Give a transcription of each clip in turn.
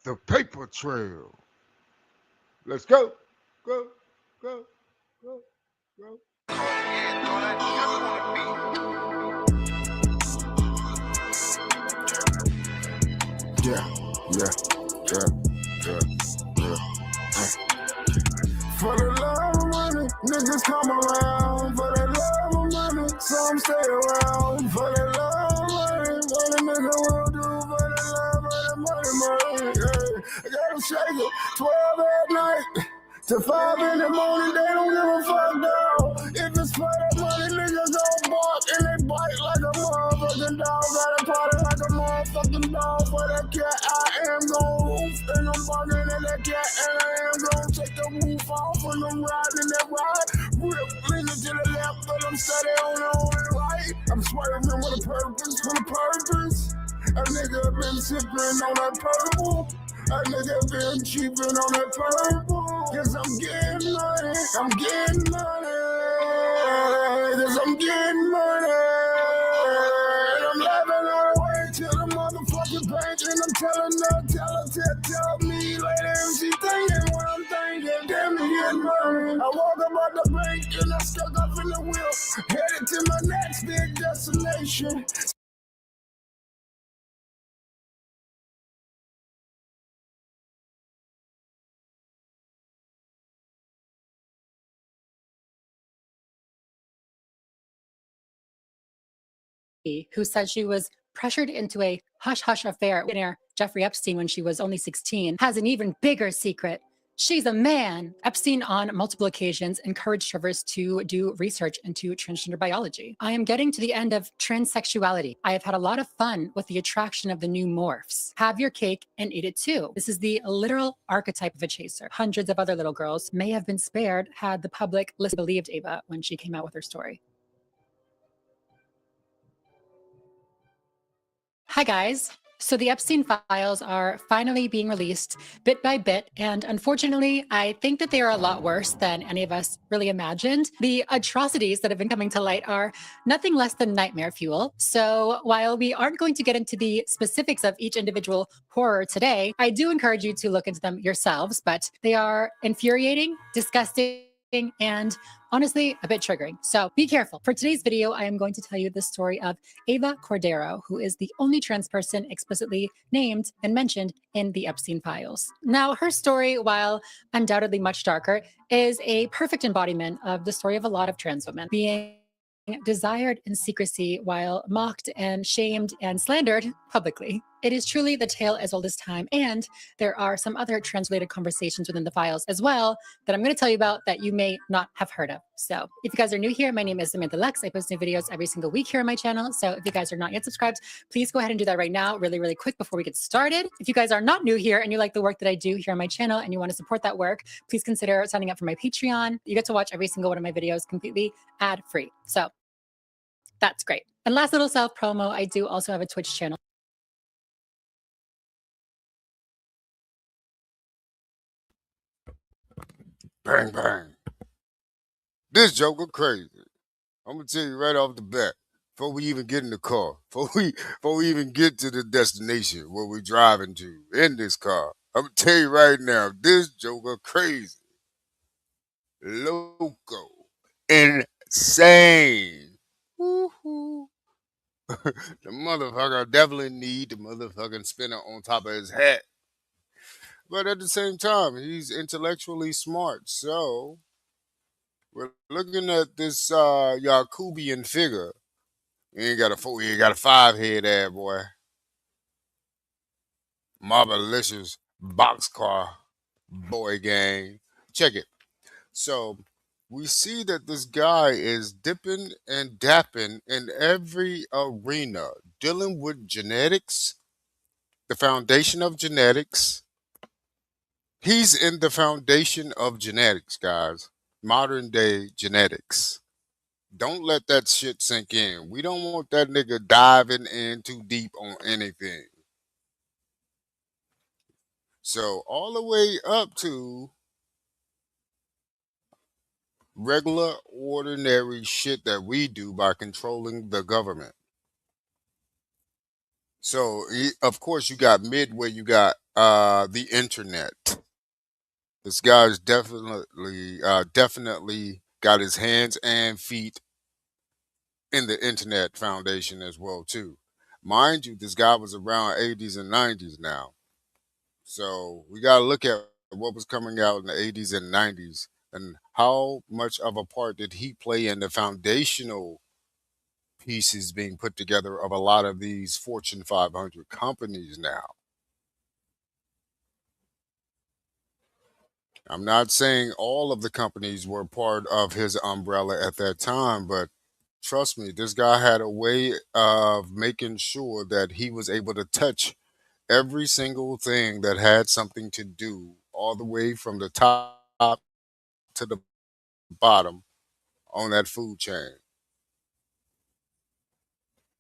The paper trail. Let's go. Go. Go. Go. Go. Yeah. Yeah. Yeah. Yeah. Yeah. For the love of money, niggas come around. For the love of money, some stay around. For the love of money, what a nigga will do. For the love of the money. Yeah. I gotta shake it 12 at night to 5 in the morning. They don't give a fuck now. If it's for the money, niggas gon' bark and they bite like a motherfucking dog. Gotta party like a motherfucking dog. For that cat, I am gon' roof and I'm barking at that cat, and I am gon' take the roof off when I'm riding that ride. Rip nigga to the left, but I'm steady on the right. I'm swerving with a purpose, A nigga been sipping on that purple. A nigga been cheaping on that purple. Cause I'm getting money. Cause I'm getting money. And I'm laughing all the way to the motherfucking bank. And I'm telling her, tell me later if she thinking what I'm thinking. Damn me getting money. I walk about the bank and I stuck up in the wheel. Headed to my next big destination. Who said she was pressured into a hush-hush affair with billionaire Jeffrey Epstein when she was only 16, has an even bigger secret. She's a man. Epstein, on multiple occasions, encouraged Travers to do research into transgender biology. I am getting to the end of transsexuality. I have had a lot of fun with the attraction of the new morphs. Have your cake and eat it too. This is the literal archetype of a chaser. Hundreds of other little girls may have been spared had the public believed Ava when she came out with her story. Hi, guys. So the Epstein files are finally being released bit by bit. And unfortunately, I think that they are a lot worse than any of us really imagined. The atrocities that have been coming to light are nothing less than nightmare fuel. So while we aren't going to get into the specifics of each individual horror today, I do encourage you to look into them yourselves, but they are infuriating, disgusting, and honestly a bit triggering. So be careful. For today's video, I am going to tell you the story of Ava Cordero, who is the only trans person explicitly named and mentioned in the Epstein files. Now, her story, while undoubtedly much darker, is a perfect embodiment of the story of a lot of trans women being desired in secrecy while mocked and shamed and slandered publicly. It is truly the tale as old as time, and there are some other trans-related conversations within the files as well that I'm going to tell you about that you may not have heard of. So if you guys are new here, my name is Samantha Lex. I post new videos every single week here on my channel. So if you guys are not yet subscribed, please go ahead and do that right now, really, really quick before we get started. If you guys are not new here and you like the work that I do here on my channel and you want to support that work, please consider signing up for my Patreon. You get to watch every single one of my videos completely ad-free. So that's great. And last little self promo, I do also have a Twitch channel. Bang, bang. This Joker crazy. I'm going to tell you right off the bat, before we even get in the car, before we even get to the destination where we're driving to in this car, I'm going to tell you right now, this Joker crazy. Loco. Insane. Woo-hoo. The motherfucker definitely need the motherfucking spinner on top of his hat. But at the same time, he's intellectually smart. So we're looking at this Yakubian figure. He ain't got a four, he ain't got a five head ad boy. Marvelicious boxcar boy gang. Check it. So we see that this guy is dipping and dapping in every arena, dealing with genetics, the foundation of genetics. He's in the foundation of genetics, guys. Modern day genetics. Don't let that shit sink in. We don't want that nigga diving in too deep on anything. So all the way up to regular, ordinary shit that we do by controlling the government. So of course you got mid where you got the internet. This guy's definitely got his hands and feet in the internet foundation as well too. Mind you, this guy was around 80s and 90s now. So we got to look at what was coming out in the 80s and 90s and how much of a part did he play in the foundational pieces being put together of a lot of these Fortune 500 companies now. I'm not saying all of the companies were part of his umbrella at that time, but trust me, this guy had a way of making sure that he was able to touch every single thing that had something to do, all the way from the top to the bottom on that food chain.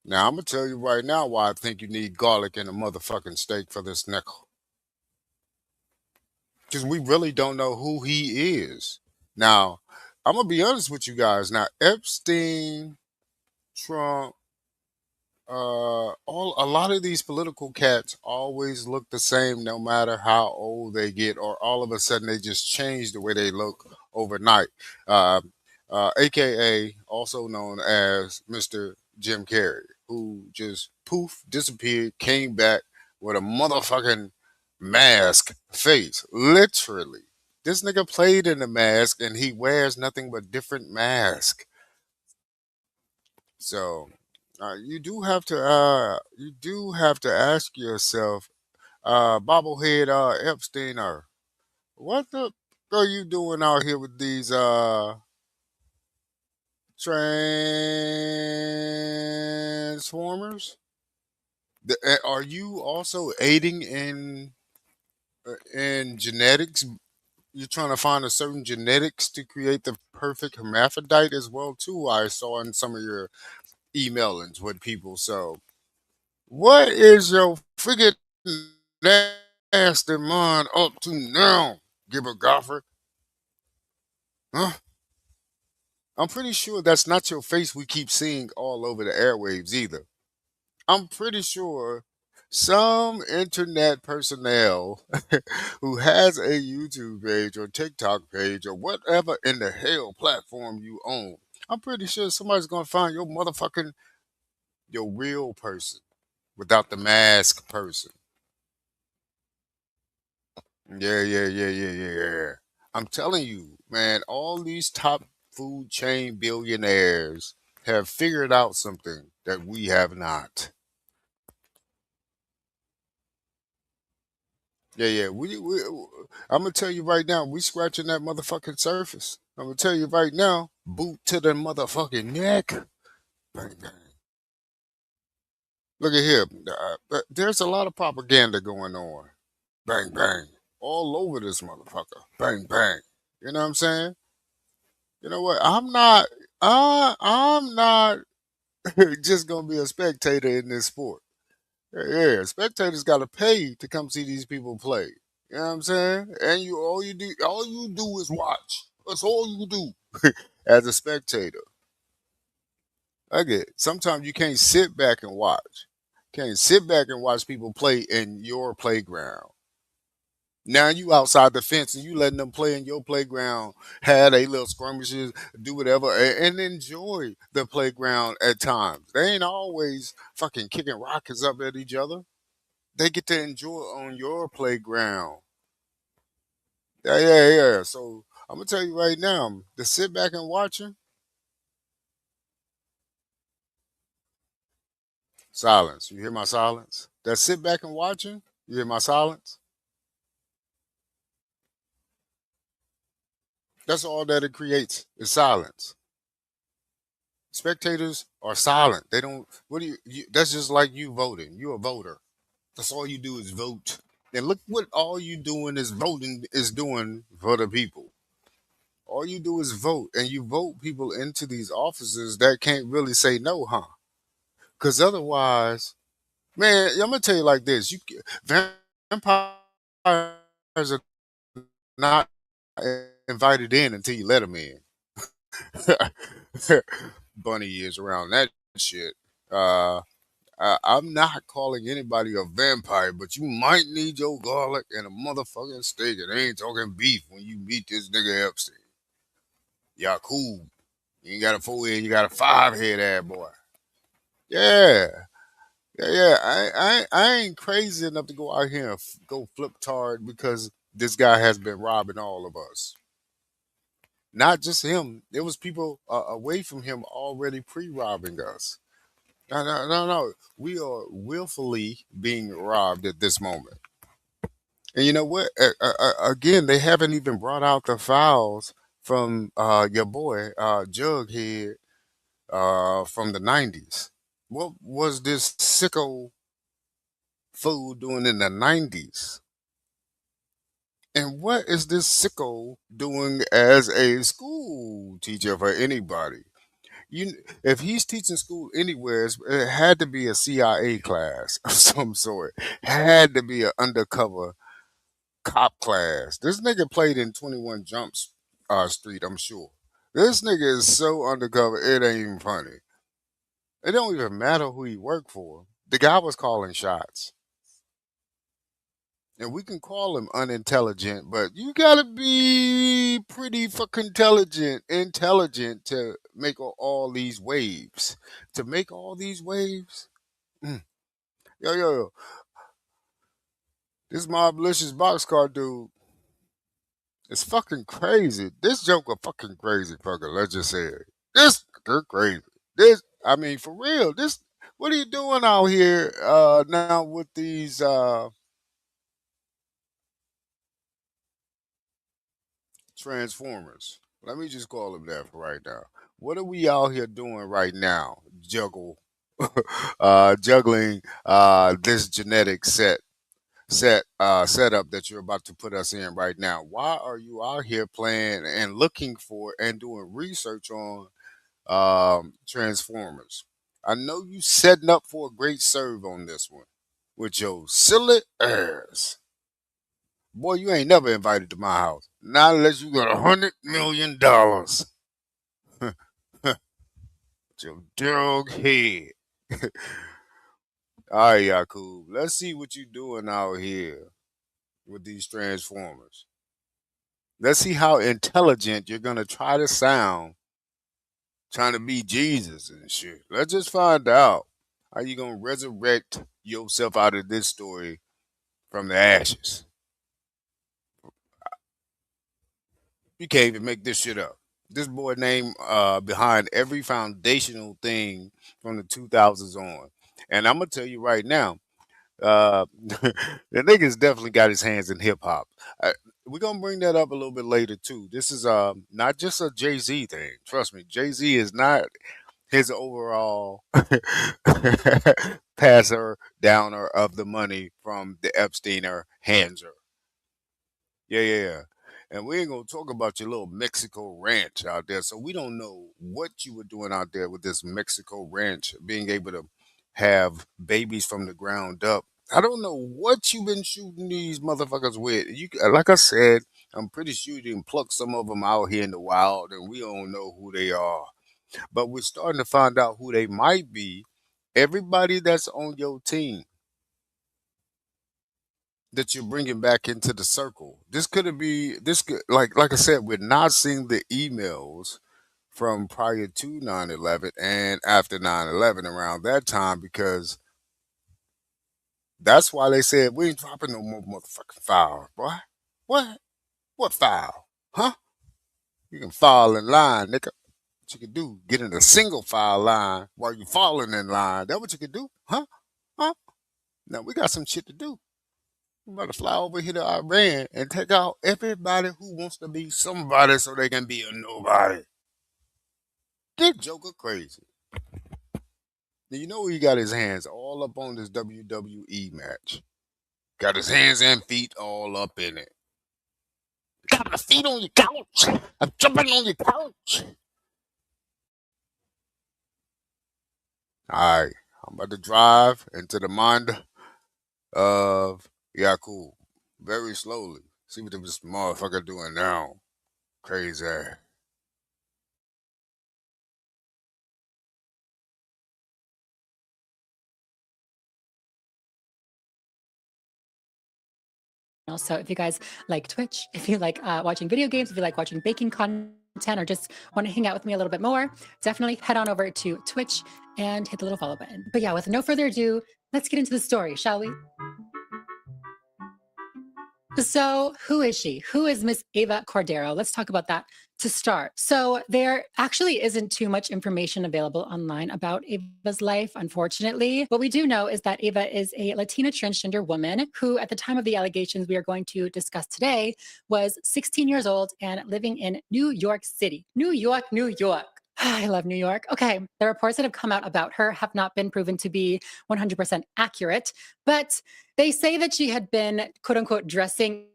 Now, I'm going to tell you right now why I think you need garlic in a motherfucking steak for this nickel. Because we really don't know who he is. Now, I'm going to be honest with you guys. Now, Epstein, Trump, all a lot of these political cats always look the same no matter how old they get, or all of a sudden they just change the way they look overnight. Uh, AKA also known as Mr. Jim Carrey, who just poof disappeared, came back with a motherfucking mask face, literally. This nigga played in the mask and he wears nothing but different masks. So you do have to ask yourself, bobblehead Epsteiner, what the are you doing out here with these transformers? Are you also aiding in genetics? You're trying to find a certain genetics to create the perfect hermaphrodite as well too. I saw in some of your emailings with people. So what is your freaking nasty mind up to now, Gibber Gopher? Huh? I'm pretty sure that's not your face we keep seeing all over the airwaves either. I'm pretty sure some internet personnel who has a YouTube page or TikTok page or whatever in the hell platform you own, I'm pretty sure somebody's gonna find your real person without the mask person. Yeah. I'm telling you, man, all these top food chain billionaires have figured out something that we have not. Yeah. I'm gonna tell you right now, we scratching that motherfucking surface. I'm gonna tell you right now, boot to the motherfucking neck. Bang bang. Look at here. There's a lot of propaganda going on. Bang bang. All over this motherfucker. Bang bang. You know what I'm saying? You know what? I'm not just gonna be a spectator in this sport. Yeah, spectators gotta pay to come see these people play. You know what I'm saying? And all you do is watch. That's all you do as a spectator. I get it. Sometimes you can't sit back and watch. Can't sit back and watch people play in your playground. Now you outside the fence and you letting them play in your playground, have a little skirmishes, do whatever, and enjoy the playground at times. They ain't always fucking kicking rockets up at each other. They get to enjoy on your playground. Yeah. So I'm gonna tell you right now, to sit back and watching, silence. You hear my silence? That sit back and watching, you hear my silence? That's all that it creates is silence. Spectators are silent. They don't. What do that's just like you voting. You're a voter. That's all you do is vote. And look what all you doing is voting is doing for the people. All you do is vote, and you vote people into these offices that can't really say no, huh? Because otherwise, man, I'm gonna tell you like this: vampires are not invited in until you let them in. Bunny is around that shit. Uh, I'm not calling anybody a vampire, but you might need your garlic and a motherfucking steak. And I ain't talking beef when you meet this nigga Epstein. Y'all cool. You ain't got a 4 head, you got a 5 head ass boy. Yeah. Yeah. I ain't crazy enough to go out here and go flip tard because this guy has been robbing all of us. Not just him. There was people away from him already pre-robbing us. No, no, no, no. We are willfully being robbed at this moment. And you know what? Again, they haven't even brought out the files from your boy Jughead from the '90s. What was this sicko fool doing in the '90s? And what is this sicko doing as a school teacher for anybody? You, if he's teaching school anywhere, it had to be a CIA class of some sort. Had to be an undercover cop class. This nigga played in 21 Jumps Street, I'm sure. This nigga is so undercover, it ain't even funny. It don't even matter who he worked for. The guy was calling shots. And we can call him unintelligent, but you gotta be pretty fucking intelligent to make all these waves. To make all these waves. Mm. Yo. This Moblicious boxcar dude is fucking crazy. This joker fucking crazy, fucker. Let's just say it. This they're crazy. This, I mean, for real. This, what are you doing out here now with these Transformers? Let me just call them that for right now. What are we out here doing right now? Juggling this genetic setup that you're about to put us in right now. Why are you out here playing and looking for and doing research on Transformers? I know you setting up for a great serve on this one with your silly ass. Boy, you ain't never invited to my house. Not unless you got $100 million. Your dog head. All right, Yakub. Let's see what you doing out here with these Transformers. Let's see how intelligent you're gonna try to sound, trying to be Jesus and shit. Let's just find out how you gonna resurrect yourself out of this story from the ashes. You can't even make this shit up. This boy name behind every foundational thing from the 2000s on. And I'm gonna tell you right now, the nigga's definitely got his hands in hip hop. We're gonna bring that up a little bit later too. This is not just a Jay Z thing. Trust me, Jay Z is not his overall passer downer of the money from the Epsteiner Hanser. Yeah. And we ain't gonna talk about your little Mexico ranch out there. So we don't know what you were doing out there with this Mexico ranch, being able to have babies from the ground up. I don't know what you've been shooting these motherfuckers with. You, like I said, I'm pretty sure you didn't pluck some of them out here in the wild, and we don't know who they are. But we're starting to find out who they might be. Everybody that's on your team that you're bringing back into the circle. This could be this could, like I said, we're not seeing the emails from prior to 9/11 and after 9/11 around that time because that's why they said we ain't dropping no more motherfucking files, boy. What? What file? Huh? You can file in line, nigga. What you can do? Get in a single file line while you falling in line. That what you can do? Huh? Huh? Now we got some shit to do. We about to fly over here to Iran and take out everybody who wants to be somebody so they can be a nobody. This Joker crazy. Now, you know he got his hands all up on this WWE match. Got his hands and feet all up in it. Got my feet on your couch. I'm jumping on your couch. Alright. I'm about to drive into the mind of Yakub. Very slowly. See what this motherfucker doing now. Crazy. So if you guys like Twitch, if you like watching video games, if you like watching baking content, or just want to hang out with me a little bit more, definitely head on over to Twitch and hit the little follow button. But yeah, with no further ado, let's get into the story, shall we? So, who is she? Who is Miss Ava Cordero? Let's talk about that to start. So, there actually isn't too much information available online about Ava's life, unfortunately. What we do know is that Ava is a Latina transgender woman who, at the time of the allegations we are going to discuss today, was 16 years old and living in New York City. New York, New York. I love New York. Okay, the reports that have come out about her have not been proven to be 100% accurate, but they say that she had been, quote unquote, dressing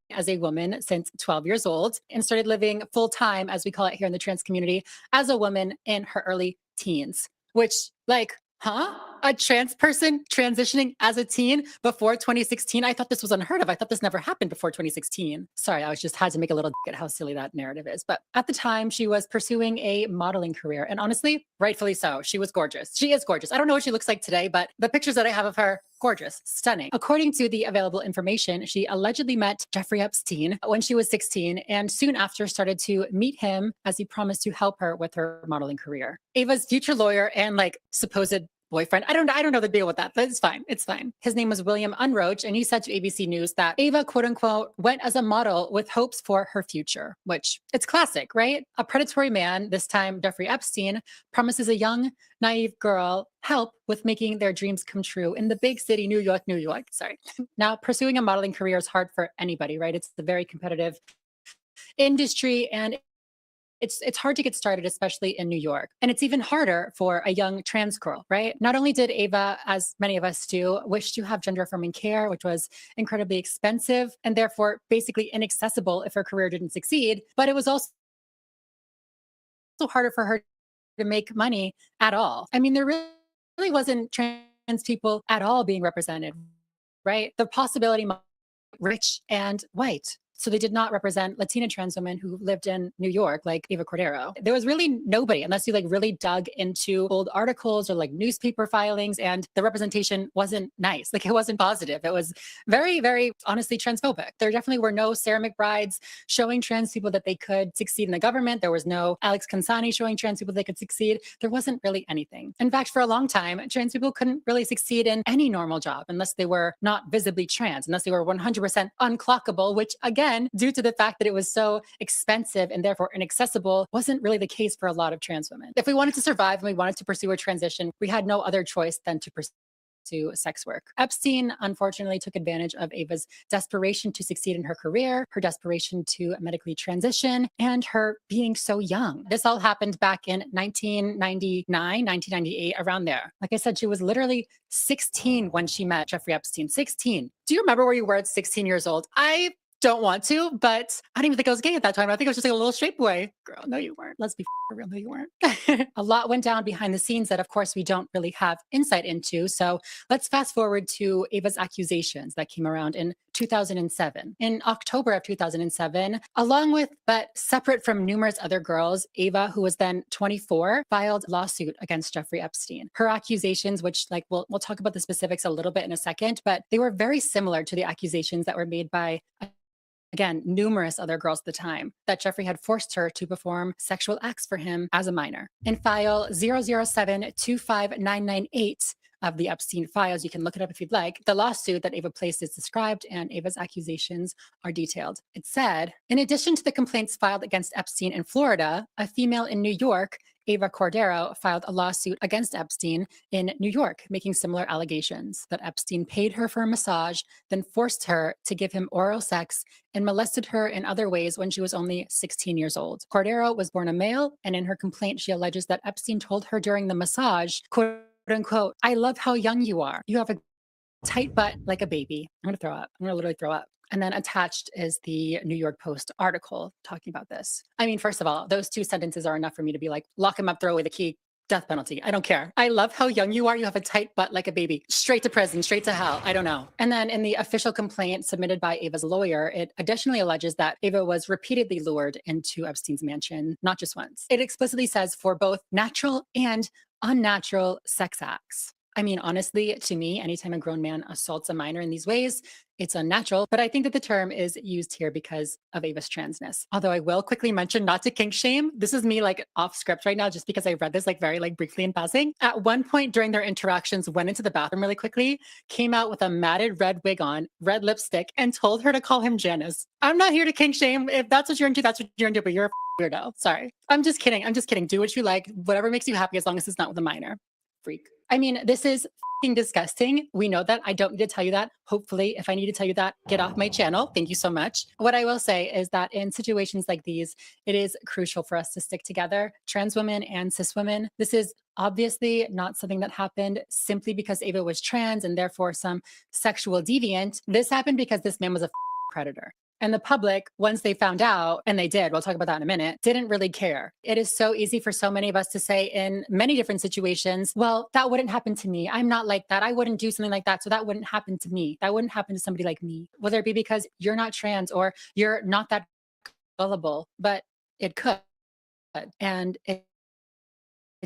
as a woman since 12 years old and started living full time, as we call it here in the trans community, as a woman in her early teens, which, like, huh? A trans person transitioning as a teen before 2016? I thought this was unheard of. I thought this never happened before 2016. Sorry, I was just had to make a little at how silly that narrative is. But at the time, she was pursuing a modeling career. And honestly, rightfully so. She was gorgeous. She is gorgeous. I don't know what she looks like today, but the pictures that I have of her, gorgeous, stunning. According to the available information, she allegedly met Jeffrey Epstein when she was 16 and soon after started to meet him as he promised to help her with her modeling career. Ava's future lawyer and supposed boyfriend. I don't know the deal with that, but it's fine. It's fine. His name was William Unroach, and he said to ABC News that Ava, quote unquote, went as a model with hopes for her future, which it's classic, right? A predatory man, this time Jeffrey Epstein, promises a young, naive girl help with making their dreams come true in the big city, New York, New York. Sorry. Now, pursuing a modeling career is hard for anybody, right? It's a very competitive industry, and it's hard to get started, especially in New York. And it's even harder for a young trans girl, right? Not only did Ava, as many of us do, wish to have gender affirming care, which was incredibly expensive and therefore basically inaccessible if her career didn't succeed, but it was also harder for her to make money at all. I mean, there really wasn't trans people at all being represented, right? The possibility rich and white. So they did not represent Latina trans women who lived in New York, like Ava Cordero. There was really nobody, unless you really dug into old articles or newspaper filings, and the representation wasn't nice. It wasn't positive. It was very, very honestly transphobic. There definitely were no Sarah McBrides showing trans people that they could succeed in the government. There was no Alex Consani showing trans people they could succeed. There wasn't really anything. In fact, for a long time, trans people couldn't really succeed in any normal job unless they were not visibly trans, unless they were 100% unclockable, which again, due to the fact that it was so expensive and therefore inaccessible, wasn't really the case for a lot of trans women. If we wanted to survive and we wanted to pursue a transition, we had no other choice than to pursue sex work. Epstein, unfortunately, took advantage of Ava's desperation to succeed in her career, her desperation to medically transition, and her being so young. This all happened back in 1999, 1998, around there. Like I said, she was literally 16 when she met Jeffrey Epstein. 16. Do you remember where you were at 16 years old? I don't want to, but I didn't even think I was gay at that time. I think I was just a little straight boy. Girl, no, you weren't. Let's be real. No, you weren't. A lot went down behind the scenes that, of course, we don't really have insight into. So let's fast forward to Ava's accusations that came around in 2007. In October of 2007, along with, but separate from numerous other girls, Ava, who was then 24, filed a lawsuit against Jeffrey Epstein. Her accusations, which we'll talk about the specifics a little bit in a second, but they were very similar to the accusations that were made by again, numerous other girls at the time, that Jeffrey had forced her to perform sexual acts for him as a minor. In file 007-25998 of the Epstein files, you can look it up if you'd like, the lawsuit that Ava placed is described and Ava's accusations are detailed. It said, in addition to the complaints filed against Epstein in Florida, a female in New York, Ava Cordero, filed a lawsuit against Epstein in New York, making similar allegations that Epstein paid her for a massage, then forced her to give him oral sex and molested her in other ways when she was only 16 years old. Cordero was born a male, and in her complaint, she alleges that Epstein told her during the massage, quote unquote, "I love how young you are. You have a tight butt like a baby." I'm gonna throw up. I'm gonna literally throw up. And then attached is the New York Post article talking about this. I mean, first of all, those two sentences are enough for me to be like, lock him up, throw away the key, death penalty. I don't care. I love how young you are. You have a tight butt like a baby. Straight to prison, straight to hell. I don't know. And then in the official complaint submitted by Ava's lawyer, it additionally alleges that Ava was repeatedly lured into Epstein's mansion, not just once. It explicitly says for both natural and unnatural sex acts. I mean, honestly, to me, anytime a grown man assaults a minor in these ways, it's unnatural. But I think that the term is used here because of Ava's transness. Although I will quickly mention not to kink shame. This is me like off script right now, just because I read this like very like briefly in passing. At one point during their interactions, went into the bathroom really quickly, came out with a matted red wig on, red lipstick, and told her to call him Janice. I'm not here to kink shame. If that's what you're into, that's what you're into, but you're a weirdo. Sorry. I'm just kidding. I'm just kidding. Do what you like, whatever makes you happy, as long as it's not with a minor. Freak. I mean, this is disgusting. We know that. I don't need to tell you that. Hopefully, if I need to tell you that, get off my channel. Thank you so much. What I will say is that in situations like these, it is crucial for us to stick together, trans women and cis women. This is obviously not something that happened simply because Ava was trans and therefore some sexual deviant. This happened because this man was a predator. And the public, once they found out, and they did, we'll talk about that in a minute, didn't really care. It is so easy for so many of us to say in many different situations, well, that wouldn't happen to me. I'm not like that. I wouldn't do something like that. So that wouldn't happen to me. That wouldn't happen to somebody like me. Whether it be because you're not trans or you're not that gullible, but it could. And it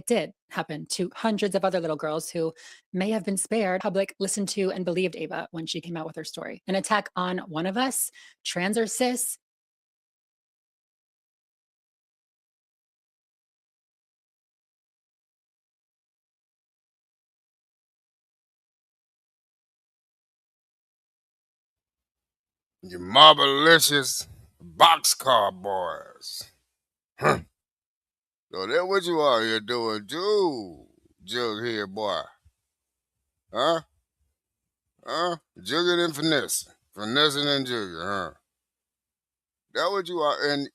did happen to hundreds of other little girls who may have been spared. Public listened to and believed Ava when she came out with her story. An attack on one of us, trans or cis, You marvelicious boxcar boys. Huh. So that's what you out here doing too, jug here, boy. Huh? Huh? Jugging and finessing. Finessing and jugging, huh? That what you are, and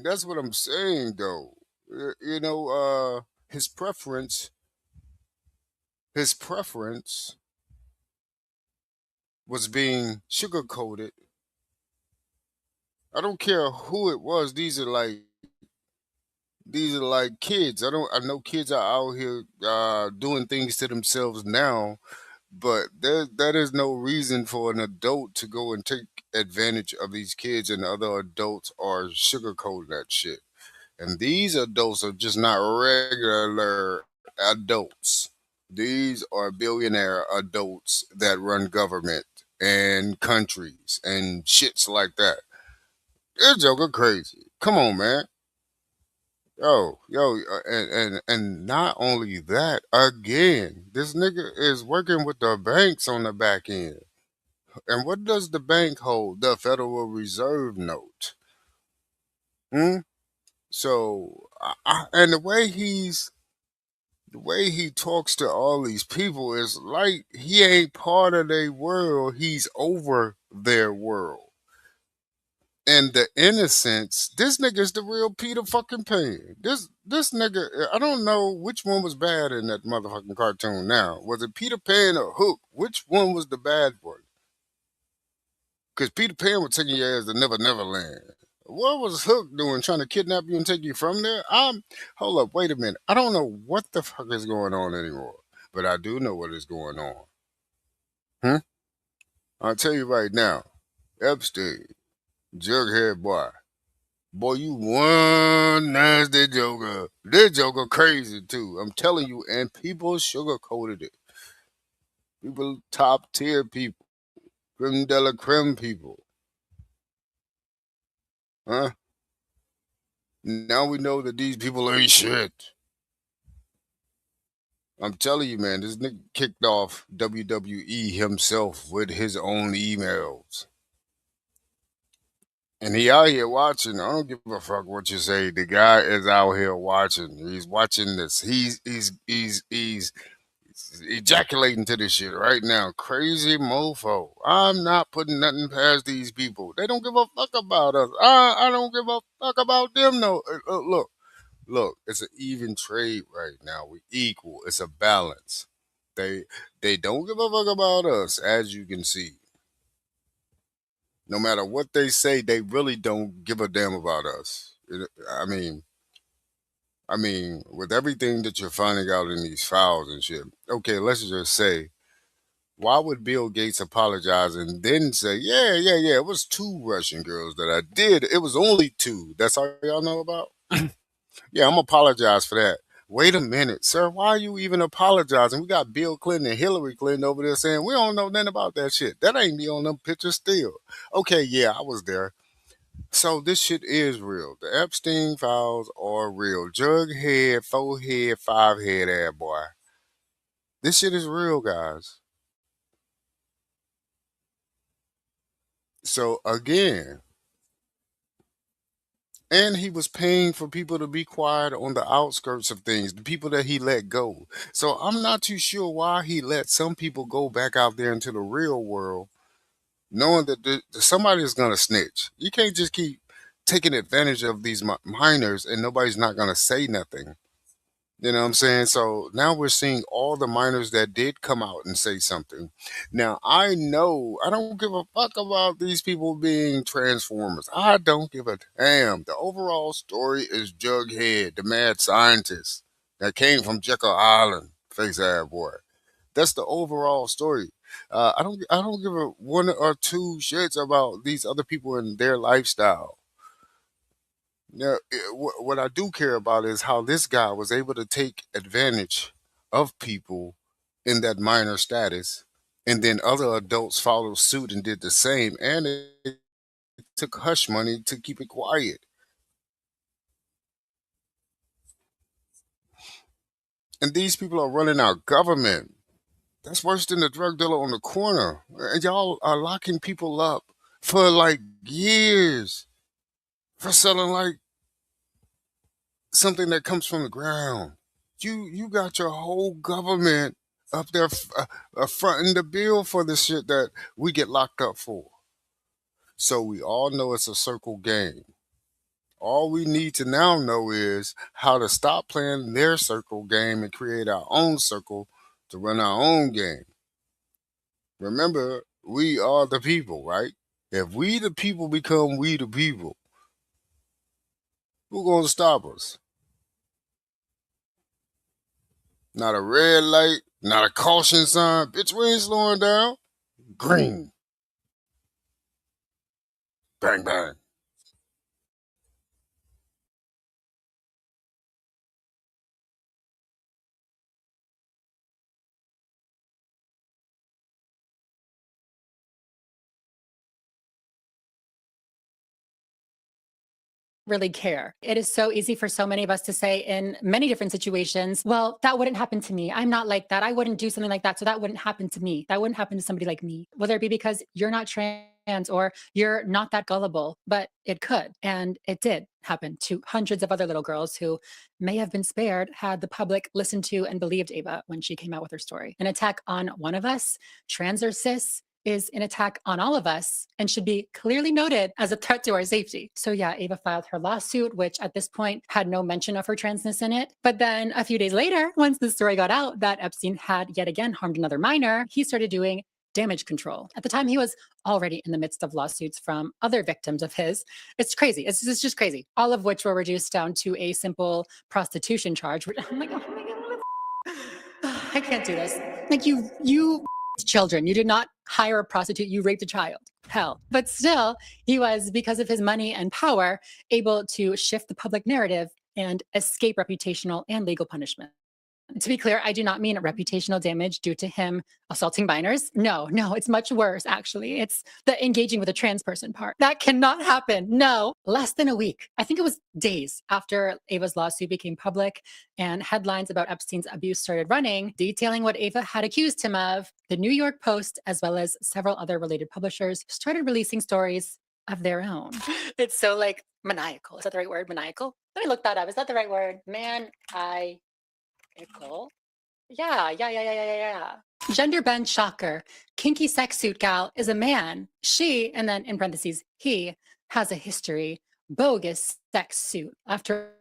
that's what I'm saying though. You know, his preference, his preference was being sugar coated. I don't care who it was. These are like kids. I know kids are out here doing things to themselves now, but that is no reason for an adult to go and take advantage of these kids, and other adults are sugarcoating that shit. And these adults are just not regular adults. These are billionaire adults that run government and countries and shits like that. This Joker crazy. Come on, man. And not only that, again, this nigga is working with the banks on the back end. And what does the bank hold? The Federal Reserve note. Hmm? So, and the way he talks to all these people is like he ain't part of their world. He's over their world. And the innocence, this nigga is the real Peter fucking Pan. This nigga, I don't know which one was bad in that motherfucking cartoon now. Was it Peter Pan or Hook? Which one was the bad one? Because Peter Pan was taking your ass to Never Never Land. What was Hook doing, trying to kidnap you and take you from there? Hold up, wait a minute. I don't know what the fuck is going on anymore, but I do know what is going on. Hmm? I'll tell you right now, Epstein, Jughead boy. Boy, you one nasty joker. This joker crazy too. I'm telling you, and people sugarcoated it. People, top tier people, creme de la creme people. Huh? Now we know that these people ain't shit. I'm telling you, man, this nigga kicked off WWE himself with his own emails. And he out here watching. I don't give a fuck what you say. The guy is out here watching. He's watching this. He's ejaculating to this shit right now. Crazy mofo. I'm not putting nothing past these people. They don't give a fuck about us. I don't give a fuck about them. No, look. It's an even trade right now. We equal. It's a balance. They they don't give a fuck about us, as you can see. No matter what they say, they really don't give a damn about us. I mean, with everything that you're finding out in these files and shit. Okay, let's just say, why would Bill Gates apologize and then say, yeah, it was two Russian girls that I did. It was only two. That's all y'all know about? Yeah, I'm apologize for that. Wait a minute, sir. Why are you even apologizing? We got Bill Clinton and Hillary Clinton over there saying we don't know nothing about that shit. That ain't me on them pictures still. Okay, yeah, I was there. So this shit is real. The Epstein files are real. Jughead, four-head, five-head ass boy. This shit is real, guys. So again, and he was paying for people to be quiet on the outskirts of things, the people that he let go. So I'm not too sure why he let some people go back out there into the real world, knowing that somebody is going to snitch. You can't just keep taking advantage of these minors and nobody's not going to say nothing. You know what I'm saying? So now we're seeing all the minors that did come out and say something. Now, I know I don't give a fuck about these people being transformers. I don't give a damn. The overall story is Jughead, the mad scientist that came from Jekyll Island, face ass boy. That's the overall story. I don't give a one or two shits about these other people and their lifestyle. Now, what I do care about is how this guy was able to take advantage of people in that minor status, and then other adults followed suit and did the same, and it took hush money to keep it quiet. And these people are running our government. That's worse than the drug dealer on the corner. And y'all are locking people up for like years for selling like something that comes from the ground. You got your whole government up there fronting the bill for the shit that we get locked up for. So we all know it's a circle game. All we need to now know is how to stop playing their circle game and create our own circle to run our own game. Remember, we are the people, right? If we the people become we the people, who gonna stop us? Not a red light, not a caution sign. Bitch, we ain't slowing down. Green. Bang, bang. Really care. It is so easy for so many of us to say in many different situations, well, that wouldn't happen to me. I'm not like that. I wouldn't do something like that. So that wouldn't happen to me. That wouldn't happen to somebody like me, whether it be because you're not trans or you're not that gullible, but it could. And it did happen to hundreds of other little girls who may have been spared had the public listened to and believed Ava when she came out with her story. An attack on one of us, trans or cis, is an attack on all of us and should be clearly noted as a threat to our safety. So yeah, Ava filed her lawsuit, which at this point had no mention of her transness in it. But then a few days later, once the story got out that Epstein had yet again harmed another minor, he started doing damage control. At the time, he was already in the midst of lawsuits from other victims of his. It's crazy. It's just crazy. All of which were reduced down to a simple prostitution charge. I'm like, oh my God, I can't do this. Like you children. You did not hire a prostitute, you raped a child. Hell. But still, he was, because of his money and power, able to shift the public narrative and escape reputational and legal punishment. To be clear, I do not mean reputational damage due to him assaulting minors. No, it's much worse, actually. It's the engaging with a trans person part. That cannot happen. No. Less than a week, I think it was days after Ava's lawsuit became public and headlines about Epstein's abuse started running, detailing what Ava had accused him of, the New York Post, as well as several other related publishers, started releasing stories of their own. It's so like maniacal. Is that the right word? Maniacal? Let me look that up. Is that the right word? Maniacal. Yeah. Gender bend shocker. Kinky sex suit gal is a man. She, and then in parentheses, he has a history. Bogus sex suit. After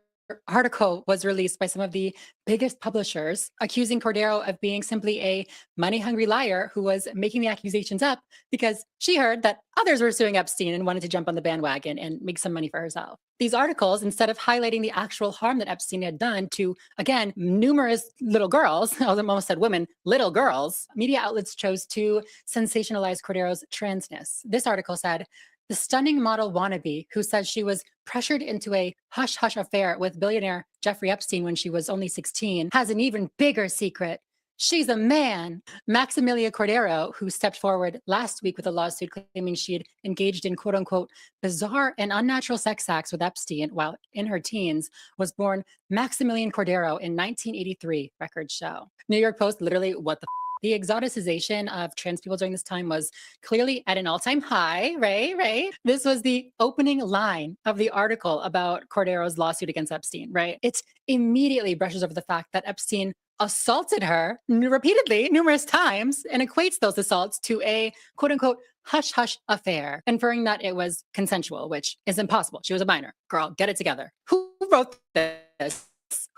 article was released by some of the biggest publishers accusing Cordero of being simply a money-hungry liar who was making the accusations up because she heard that others were suing Epstein and wanted to jump on the bandwagon and make some money for herself. These articles, instead of highlighting the actual harm that Epstein had done to, again, numerous little girls, I almost said women, little girls, media outlets chose to sensationalize Cordero's transness. This article said, The stunning model wannabe who says she was pressured into a hush hush affair with billionaire Jeffrey Epstein when she was only 16 has an even bigger secret. She's a man. Maximilia Cordero, who stepped forward last week with a lawsuit claiming she had engaged in quote unquote bizarre and unnatural sex acts with Epstein while in her teens, was born Maximilian Cordero in 1983, records show. New York Post literally, what the the exoticization of trans people during this time was clearly at an all-time high, right? Right. This was the opening line of the article about Cordero's lawsuit against Epstein, right? It immediately brushes over the fact that Epstein assaulted her repeatedly, numerous times, and equates those assaults to a quote unquote hush hush affair, inferring that it was consensual, which is impossible. She was a minor. Girl, get it together. Who wrote this?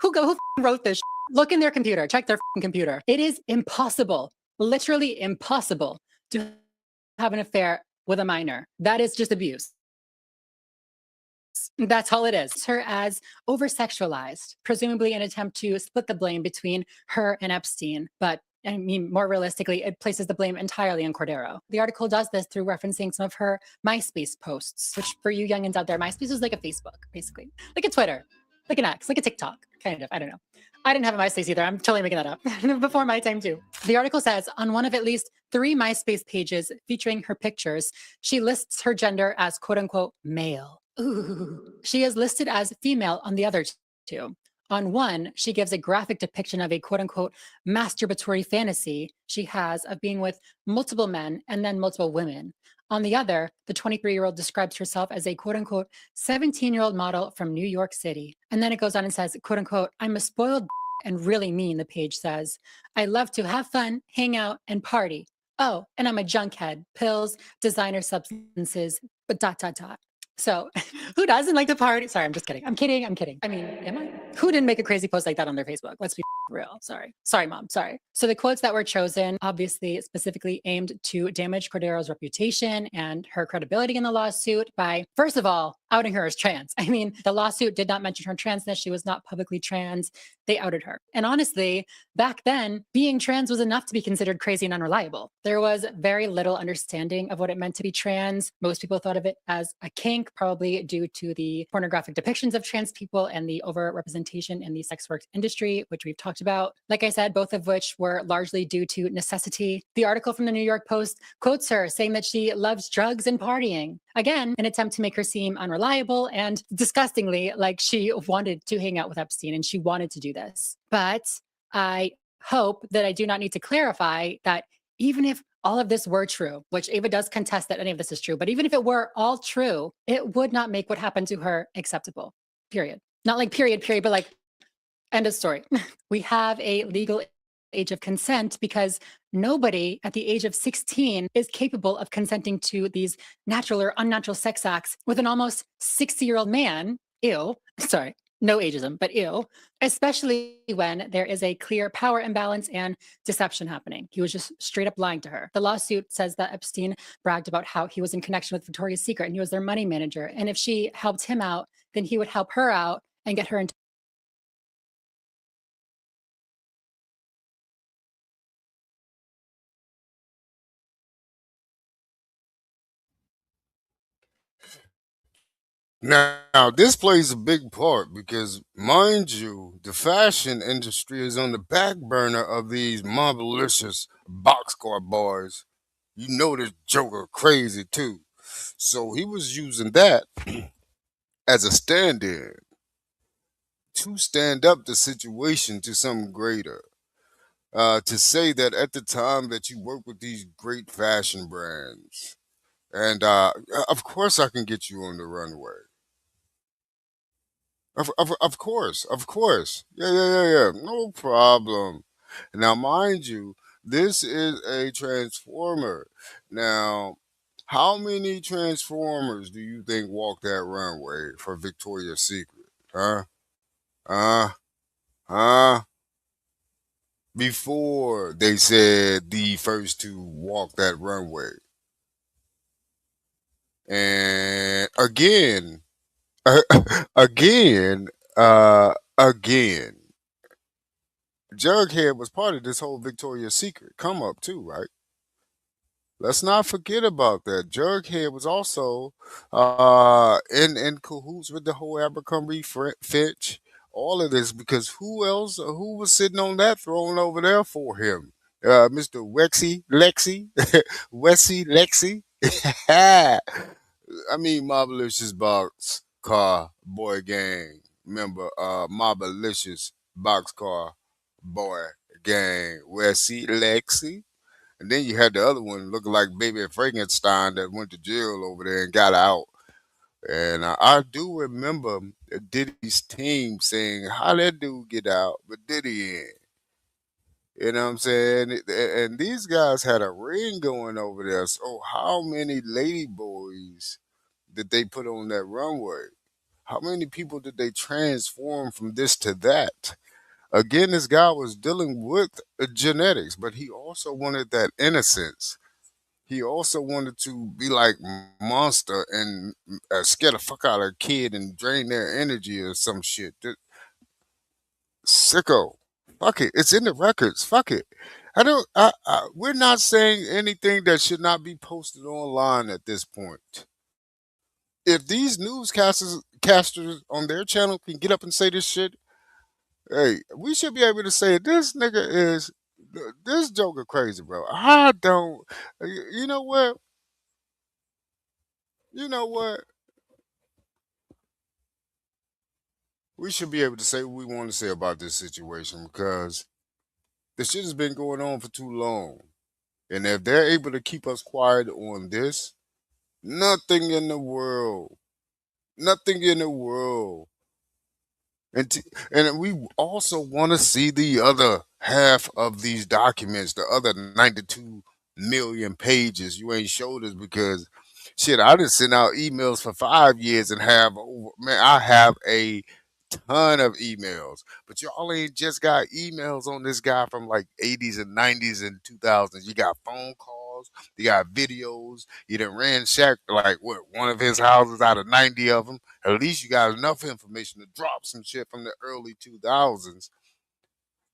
Who wrote this? Look in their computer, check their computer. It is impossible, literally impossible to have an affair with a minor. That is just abuse. That's all it is. Her as over-sexualized, presumably an attempt to split the blame between her and Epstein. But I mean, more realistically, it places the blame entirely on Cordero. The article does this through referencing some of her MySpace posts, which for you youngins out there, MySpace is like a Facebook, basically. Like a Twitter, like an X, like a TikTok, kind of. I don't know. I didn't have a MySpace either. I'm totally making that up. Before my time, too. The article says on one of at least 3 MySpace pages featuring her pictures, she lists her gender as quote unquote male. Ooh. She is listed as female on the other 2. On one, she gives a graphic depiction of a quote unquote masturbatory fantasy she has of being with multiple men and then multiple women. On the other, the 23-year-old describes herself as a quote unquote 17-year-old model from New York City. And then it goes on and says, quote unquote, I'm a spoiled and really mean, the page says. I love to have fun, hang out, and party. Oh, and I'm a junkhead, pills, designer substances, but ... So who doesn't like to party? Sorry, I'm just kidding. I'm kidding. I mean, am I? Who didn't make a crazy post like that on their Facebook? Let's be real. Sorry, mom. Sorry. So the quotes that were chosen, obviously specifically aimed to damage Cordero's reputation and her credibility in the lawsuit by, first of all, outing her as trans. I mean, the lawsuit did not mention her transness. She was not publicly trans. They outed her. And honestly, back then, being trans was enough to be considered crazy and unreliable. There was very little understanding of what it meant to be trans. Most people thought of it as a kink, probably due to the pornographic depictions of trans people and the overrepresentation in the sex work industry, which we've talked about. Like I said, both of which were largely due to necessity. The article from the New York Post quotes her saying that she loves drugs and partying. Again, an attempt to make her seem unreliable and disgustingly like she wanted to hang out with Epstein and she wanted to do this. But I hope that I do not need to clarify that even if all of this were true, which Ava does contest that any of this is true, but even if it were all true, it would not make what happened to her acceptable, period. Not like period, but like end of story. We have a legal age of consent because nobody at the age of 16 is capable of consenting to these natural or unnatural sex acts with an almost 60-year-old man. Ew. Sorry. No ageism, but ew, especially when there is a clear power imbalance and deception happening. He was just straight up lying to her. The lawsuit says that Epstein bragged about how he was in connection with Victoria's Secret and he was their money manager. And if she helped him out, then he would help her out and get her into Now, this plays a big part because, mind you, the fashion industry is on the back burner of these marvelicious boxcar boys. You know this Joker crazy too. So he was using that as a stand-in to stand up the situation to something greater. To say that at the time that you work with these great fashion brands, and of course I can get you on the runway. Of course. Yeah. No problem. Now, mind you, this is a transformer. Now, how many transformers do you think walked that runway for Victoria's Secret? Huh? Huh? Huh? Before they said the first to walk that runway. And again, again, again. Jughead was part of this whole Victoria's Secret come up too, right? Let's not forget about that. Jughead was also in cahoots with the whole Abercrombie Fitch. All of this because who else? Who was sitting on that throne over there for him? Mr. Wexy Lexi. I mean, Marvelicious Box Car Boy Gang member. Marvelicious Box Car Boy Gang. Wexy Lexi. And then you had the other one looking like Baby Frankenstein that went to jail over there and got out. And I do remember Diddy's team saying, "How that dude get out, but Diddy in." You know what I'm saying? And these guys had a ring going over there. So how many lady boys did they put on that runway? How many people did they transform from this to that? Again, this guy was dealing with genetics, but he also wanted that innocence. He also wanted to be like Monster and scare the fuck out of a kid and drain their energy or some shit. Sicko. Fuck it. It's in the records. Fuck it. I don't. We're not saying anything that should not be posted online at this point. If these casters on their channel can get up and say this shit, hey, we should be able to say this nigga is this Joker crazy, bro. I don't. You know what? You know what? We should be able to say what we want to say about this situation because the shit has been going on for too long. And if they're able to keep us quiet on this, nothing in the world, nothing in the world. And we also want to see the other half of these documents, the other 92 million pages you ain't showed us because shit, I done sent out emails for 5 years and have over, man, I have a ton of emails. But y'all ain't just got emails on this guy from like 80s and 90s and 2000s. You got phone calls, you got videos, you done ransacked like what, one of his houses out of 90 of them. At least you got enough information to drop some shit from the early 2000s.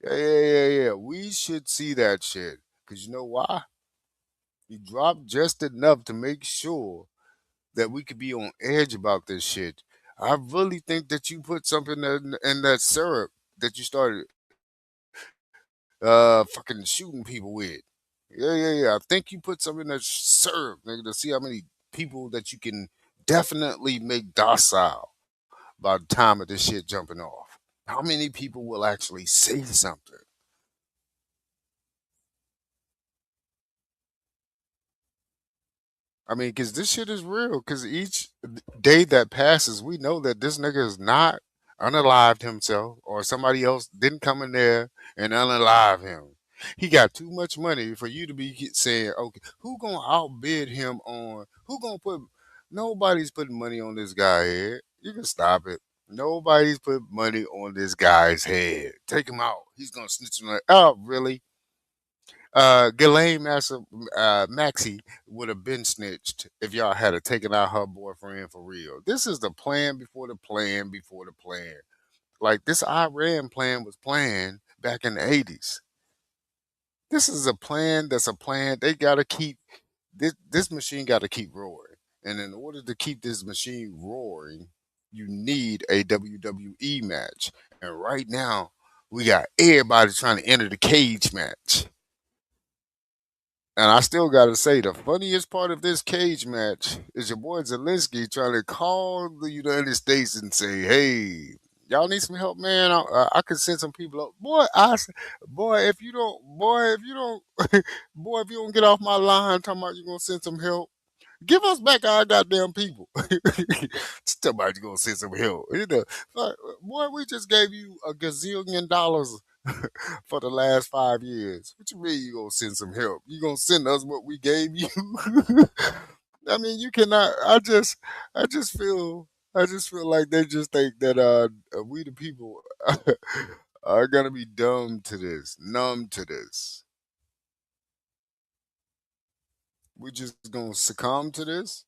Yeah, yeah, yeah, yeah. We should see that shit. Because you know why? You dropped just enough to make sure that we could be on edge about this shit. I really think that you put something in that syrup that you started fucking shooting people with. Yeah, yeah, yeah. I think you put something in that syrup, nigga, to see how many people that you can definitely make docile by the time of this shit jumping off. How many people will actually say something? I mean, because this shit is real. Because each day that passes, we know that this nigga is not unalived himself, or somebody else didn't come in there and unalive him. He got too much money for you to be saying, okay, who gonna outbid him on? Who gonna put? Nobody's putting money on this guy head. You can stop it. Nobody's put money on this guy's head. Take him out. He's gonna snitch on. Oh, really? Ghislaine Maxie would have been snitched if y'all had taken out her boyfriend for real. This is the plan before the plan before the plan. Like this Iran plan was planned back in the 80s. This is a plan that's a plan. They gotta keep this machine gotta keep roaring. And in order to keep this machine roaring, you need a WWE match. And right now, we got everybody trying to enter the cage match. And I still got to say, the funniest part of this cage match is your boy Zelensky trying to call the United States and say, "Hey, y'all need some help, man. I could send some people up, boy. Boy, if you don't, boy, if you don't get off my line, talking about you gonna send some help." Give us back our goddamn people. Somebody's gonna send some help. Like, boy, we just gave you a gazillion dollars for the last 5 years. What you mean you gonna send some help? You gonna send us what we gave you? I mean, you cannot. I just feel like they just think that we the people are gonna be dumb to this, numb to this. We just gonna succumb to this.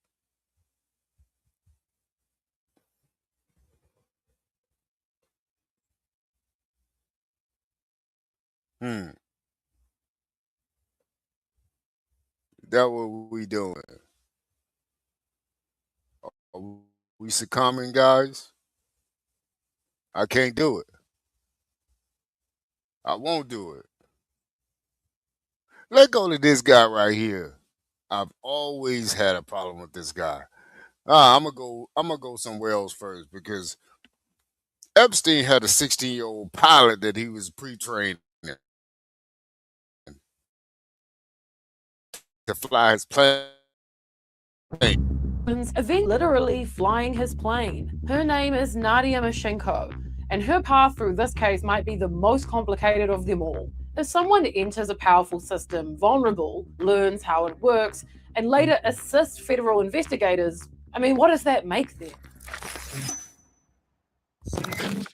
Hmm. That what we doing. Are we succumbing, guys? I can't do it. I won't do it. Let go to this guy right here. I've always had a problem with this guy. I'm gonna go. I'm gonna go somewhere else first because Epstein had a 16-year-old pilot that he was pre-training to fly his plane. Event literally flying his plane. Her name is Nadia Mashenko, and her path through this case might be the most complicated of them all. If someone enters a powerful system vulnerable, learns how it works, and later assists federal investigators, I mean, what does that make them?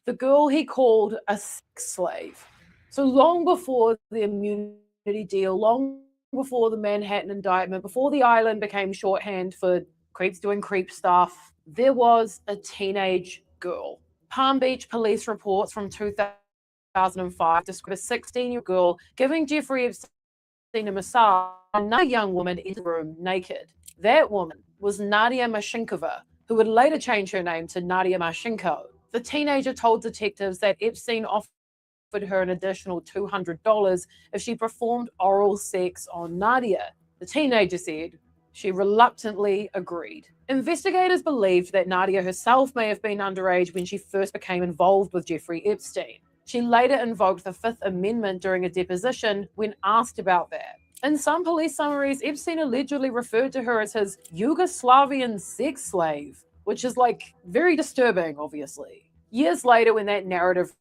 The girl he called a sex slave. So long before the immunity deal, long before the Manhattan indictment, before the island became shorthand for creeps doing creep stuff, there was a teenage girl. Palm Beach police reports from 2005 describe a 16-year-old girl giving Jeffrey Epstein a massage, another young woman in the room naked. That woman was Nadia Mashenkova, who would later change her name to Nadia Mashenko. The teenager told detectives that Epstein offered her an additional $200 if she performed oral sex on Nadia. The teenager said she reluctantly agreed. Investigators believed that Nadia herself may have been underage when she first became involved with Jeffrey Epstein. She later invoked the Fifth Amendment during a deposition when asked about that. In some police summaries, Epstein allegedly referred to her as his Yugoslavian sex slave, which is like very disturbing, obviously. Years later, when that narrative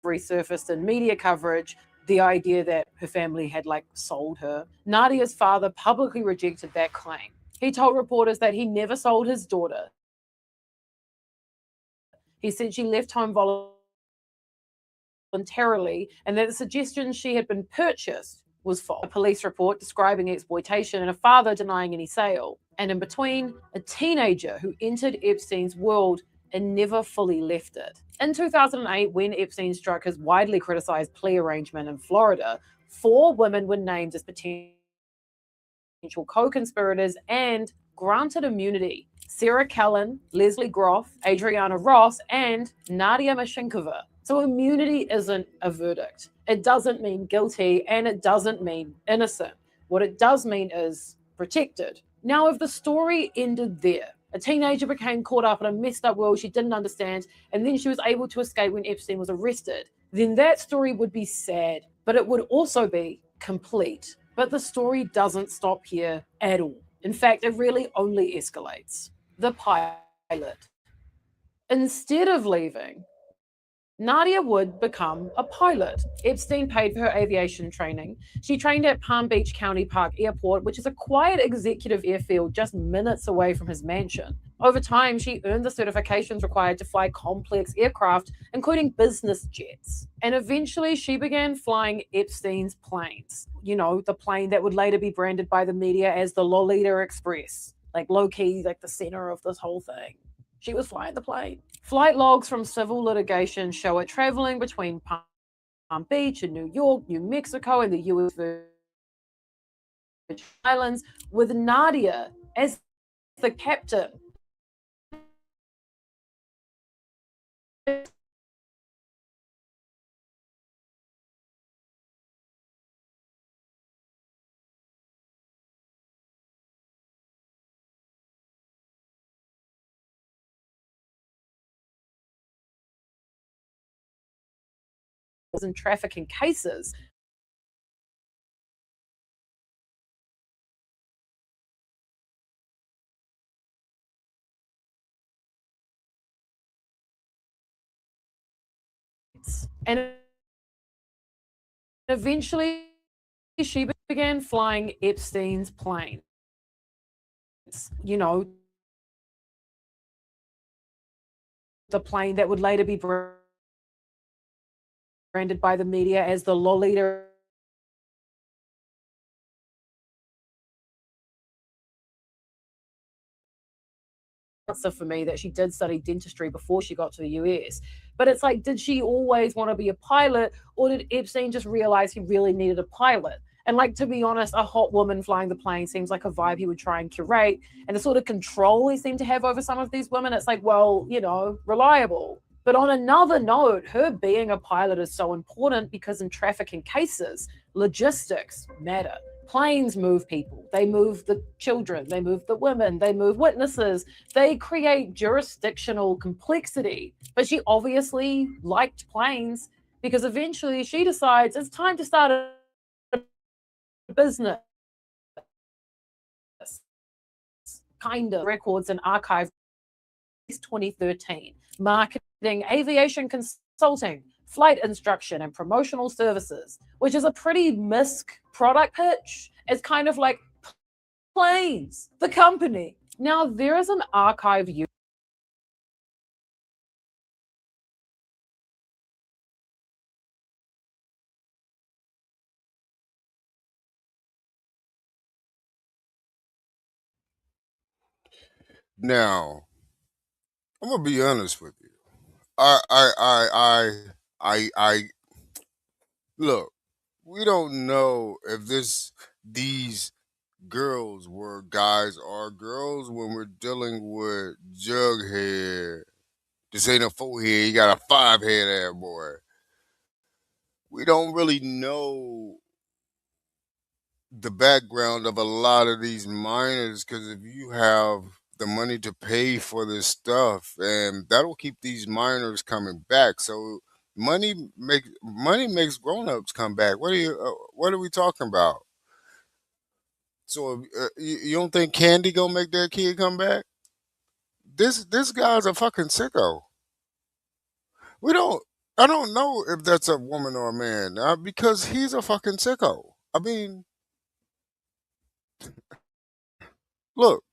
resurfaced in media coverage, the idea that her family had sold her, Nadia's father publicly rejected that claim. He told reporters that he never sold his daughter. He said she left home voluntarily and that the suggestion she had been purchased was false. A police report describing exploitation and a father denying any sale. And in between, a teenager who entered Epstein's world and never fully left it. In 2008, when Epstein struck his widely criticized plea arrangement in Florida, 4 women were named as potential co-conspirators and granted immunity. Sarah Callan, Leslie Groff, Adriana Ross, and Nadia Mashenkova. So immunity isn't a verdict. It doesn't mean guilty, and it doesn't mean innocent. What it does mean is protected. Now, if the story ended there, a teenager became caught up in a messed up world she didn't understand, and then she was able to escape when Epstein was arrested, then that story would be sad, but it would also be complete. But the story doesn't stop here at all. In fact, it really only escalates. The pilot. Instead of leaving, Nadia would become a pilot. Epstein paid for her aviation training. She trained at Palm Beach County Park Airport, which is a quiet executive airfield just minutes away from his mansion. Over time, she earned the certifications required to fly complex aircraft, including business jets. And eventually, she began flying Epstein's planes. You know, the plane that would later be branded by the media as the Lolita Express. Low-key, the center of this whole thing. She was flying the plane. Flight logs from civil litigation show it traveling between Palm Beach and New York, New Mexico, and the U.S. Virgin Islands, with Nadia as the captain. In trafficking cases. And eventually, she began flying Epstein's plane. You know, the plane that would later be branded by the media as the Lolita answer for me that she did study dentistry before she got to the US. But it's did she always want to be a pilot, or did Epstein just realize he really needed a pilot? And like, to be honest, a hot woman flying the plane seems like a vibe he would try and curate. And the sort of control he seemed to have over some of these women, it's like, well, reliable. But on another note, her being a pilot is so important because in trafficking cases, logistics matter. Planes move people, they move the children, they move the women, they move witnesses, they create jurisdictional complexity. But she obviously liked planes because eventually she decides it's time to start a business. Kind of records and archive 2013, marketing, aviation consulting, flight instruction, and promotional services, which is a pretty misc product pitch. It's kind of like planes, the company. Now, there is an archive Now, I'm gonna be honest with you. I look. We don't know if these girls were guys or girls when we're dealing with Jughead. This ain't a 4 head, he got a 5 head ass boy. We don't really know the background of a lot of these minors because if you have the money to pay for this stuff, and that'll keep these minors coming back. So money makes grown-ups come back. What are we talking about? So you don't think Candy gonna make that kid come back? This guy's a fucking sicko. We don't. I don't know if that's a woman or a man because he's a fucking sicko. I mean, look,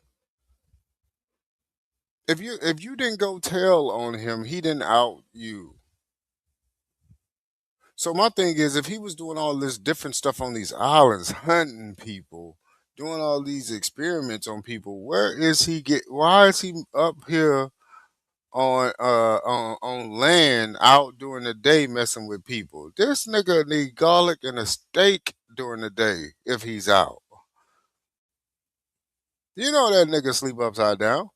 if you didn't go tell on him, he didn't out you. So my thing is, if he was doing all this different stuff on these islands, hunting people, doing all these experiments on people, where is he get? Why is he up here on land out during the day messing with people? This nigga need garlic and a steak during the day if he's out. You know that nigga sleep upside down.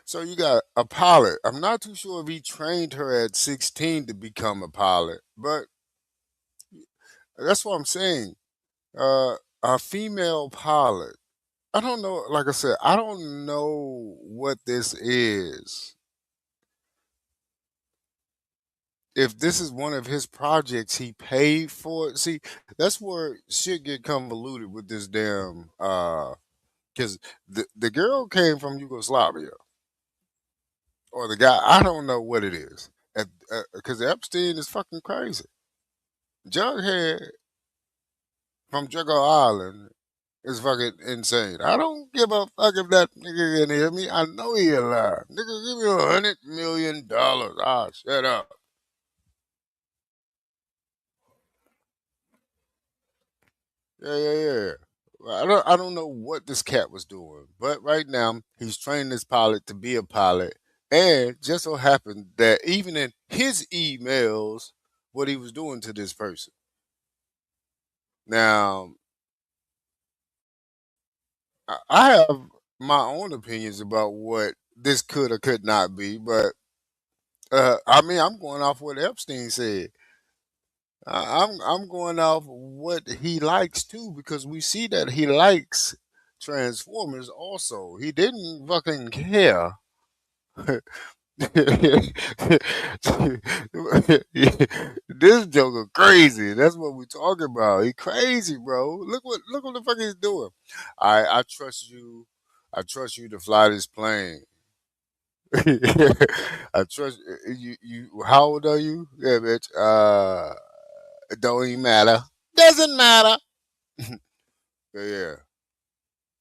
So you got a pilot. I'm not too sure if he trained her at 16 to become a pilot, but that's what I'm saying. A female pilot. I don't know. Like I said, I don't know what this is. If this is one of his projects he paid for. See, that's where shit get convoluted with this damn. Because the girl came from Yugoslavia, or the guy. I don't know what it is. Because Epstein is fucking crazy. Jughead from Jekyll Island is fucking insane. I don't give a fuck if that nigga can hear me. I know he alive. Nigga, give me $100 million. Ah, shut up. Yeah, yeah, yeah. Well, I don't know what this cat was doing, but right now he's training this pilot to be a pilot, and just so happened that even in his emails, what he was doing to this person. Now, I have my own opinions about what this could or could not be, but I mean, I'm going off what Epstein said. I'm going off what he likes too, because we see that he likes Transformers. Also, he didn't fucking care. This Joker crazy. That's what we talking about. He crazy, bro. Look what the fuck he's doing. I trust you. I trust you to fly this plane. I trust you. You. How old are you? Yeah, bitch. It don't even matter. Doesn't matter. Yeah, yeah.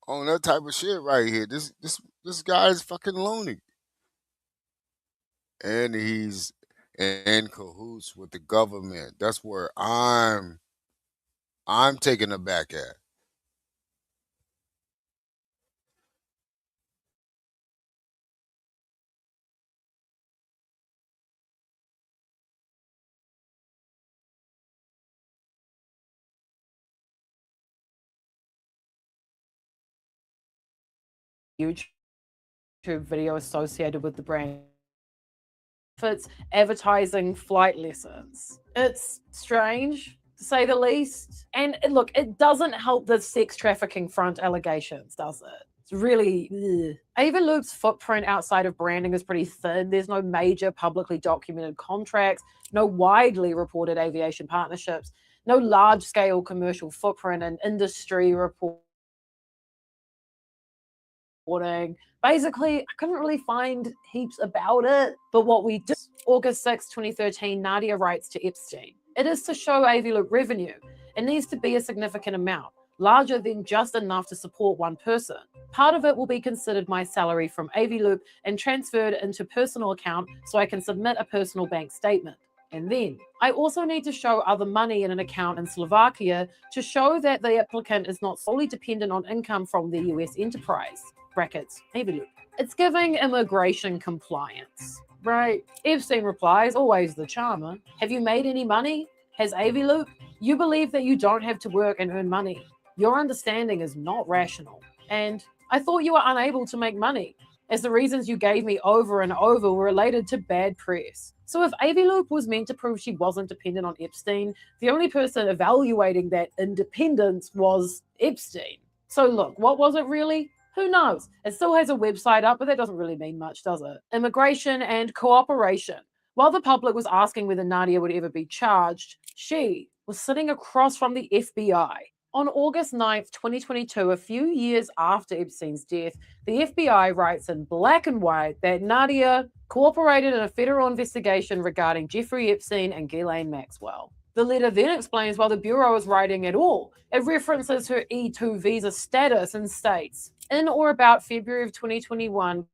On that type of shit right here. This guy is fucking loony, and he's in cahoots with the government. That's where I'm taking it back at. YouTube video associated with the brand. It's advertising flight lessons. It's strange, to say the least. And look, it doesn't help the sex trafficking front allegations, does it? It's really Ava Loop's footprint outside of branding is pretty thin. There's no major publicly documented contracts, no widely reported aviation partnerships, no large-scale commercial footprint and industry reporting. Basically, I couldn't really find heaps about it. But what we did, August 6, 2013, Nadia writes to Epstein. It is to show Avi Loop revenue. It needs to be a significant amount, larger than just enough to support one person. Part of it will be considered my salary from Avi Loop and transferred into personal account so I can submit a personal bank statement. And then I also need to show other money in an account in Slovakia to show that the applicant is not solely dependent on income from the US enterprise. Brackets, Avi Loop. It's giving immigration compliance, right? Epstein replies, always the charmer. Have you made any money? Has Avi Loop? You believe that you don't have to work and earn money. Your understanding is not rational. And I thought you were unable to make money, as the reasons you gave me over and over were related to bad press. So if Avi Loop was meant to prove she wasn't dependent on Epstein, the only person evaluating that independence was Epstein. So look, what was it really? Who knows? It still has a website up, but that doesn't really mean much, does it? Immigration and cooperation. While the public was asking whether Nadia would ever be charged, she was sitting across from the FBI. On August 9th, 2022, a few years after Epstein's death, the FBI writes in black and white that Nadia cooperated in a federal investigation regarding Jeffrey Epstein and Ghislaine Maxwell. The letter then explains why the Bureau is writing at all. It references her E2 visa status and states, in or about February of 2021,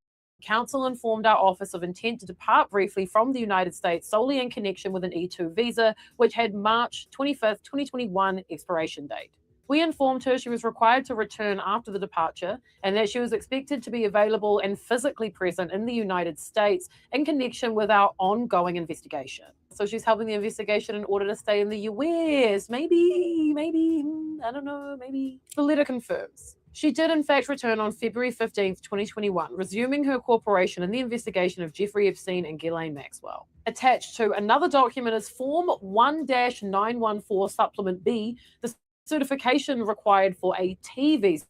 Counsel informed our office of intent to depart briefly from the United States solely in connection with an E2 visa, which had March 25th, 2021 expiration date. We informed her she was required to return after the departure and that she was expected to be available and physically present in the United States in connection with our ongoing investigation. So she's helping the investigation in order to stay in the US. Maybe, I don't know, maybe. The letter confirms. She did in fact return on February 15th, 2021, resuming her cooperation in the investigation of Jeffrey Epstein and Ghislaine Maxwell. Attached to another document is Form 1-914 Supplement B, the certification required for a T visa,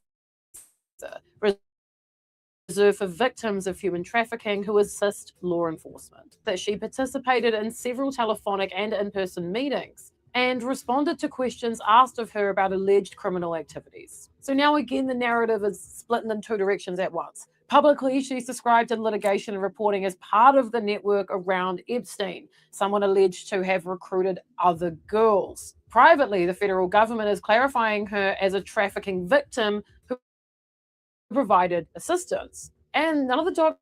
reserved for victims of human trafficking who assist law enforcement. That she participated in several telephonic and in-person meetings and responded to questions asked of her about alleged criminal activities. So now again, the narrative is split in two directions at once. Publicly, she's described in litigation and reporting as part of the network around Epstein, someone alleged to have recruited other girls. Privately, the federal government is clarifying her as a trafficking victim who provided assistance. And none of the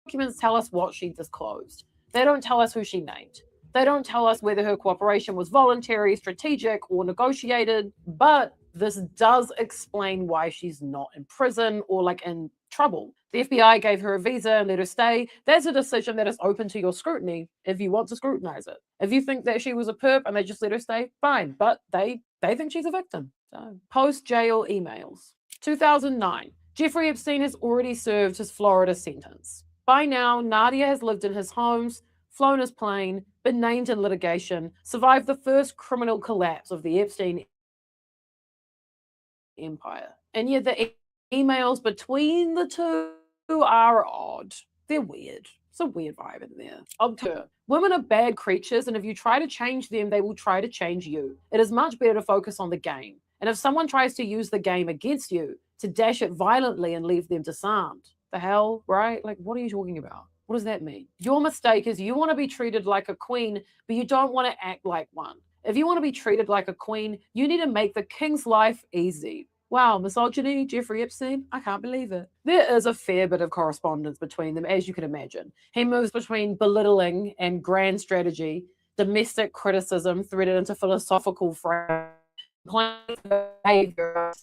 documents tell us what she disclosed. They don't tell us who she named. They don't tell us whether her cooperation was voluntary, strategic, or negotiated, but this does explain why she's not in prison or in trouble. The FBI gave her a visa and let her stay. That's a decision that is open to your scrutiny if you want to scrutinize it. If you think that she was a perp and they just let her stay, fine, but they think she's a victim. So, post-jail emails. 2009. Jeffrey Epstein has already served his Florida sentence. By now, Nadia has lived in his homes, flown his plane, been named in litigation, survived the first criminal collapse of the Epstein empire. And yet the emails between the two are odd. They're weird. It's a weird vibe in there. Women are bad creatures, and if you try to change them, they will try to change you. It is much better to focus on the game. And if someone tries to use the game against you, to dash it violently and leave them disarmed. The hell, right? What are you talking about? What does that mean? Your mistake is you want to be treated like a queen, but you don't want to act like one. If you want to be treated like a queen, you need to make the king's life easy. Wow, misogyny, Jeffrey Epstein? I can't believe it. There is a fair bit of correspondence between them, as you can imagine. He moves between belittling and grand strategy, domestic criticism threaded into philosophical frame, behavior.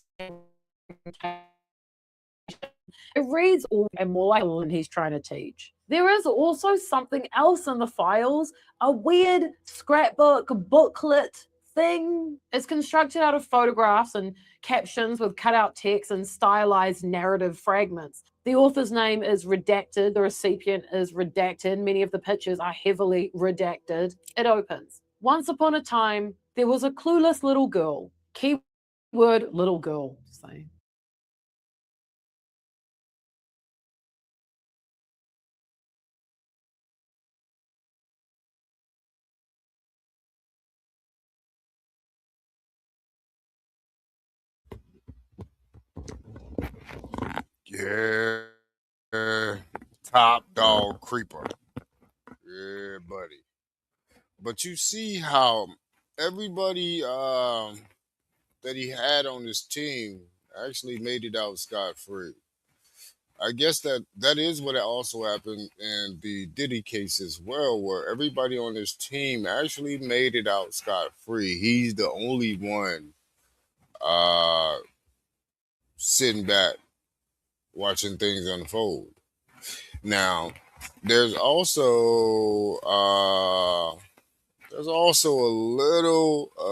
It reads all and more like than he's trying to teach. There is also something else in the files, a weird scrapbook booklet thing. It's constructed out of photographs and captions with cutout text and stylized narrative fragments. The author's name is redacted, the recipient is redacted, many of the pictures are heavily redacted. It opens. Once upon a time, there was a clueless little girl. Keyword little girl. Same. Yeah, top dog creeper. Yeah, buddy. But you see how everybody that he had on his team actually made it out scot free. I guess that is what also happened in the Diddy case as well, where everybody on his team actually made it out scot free. He's the only one uh, sitting back watching things unfold. Now, there's also a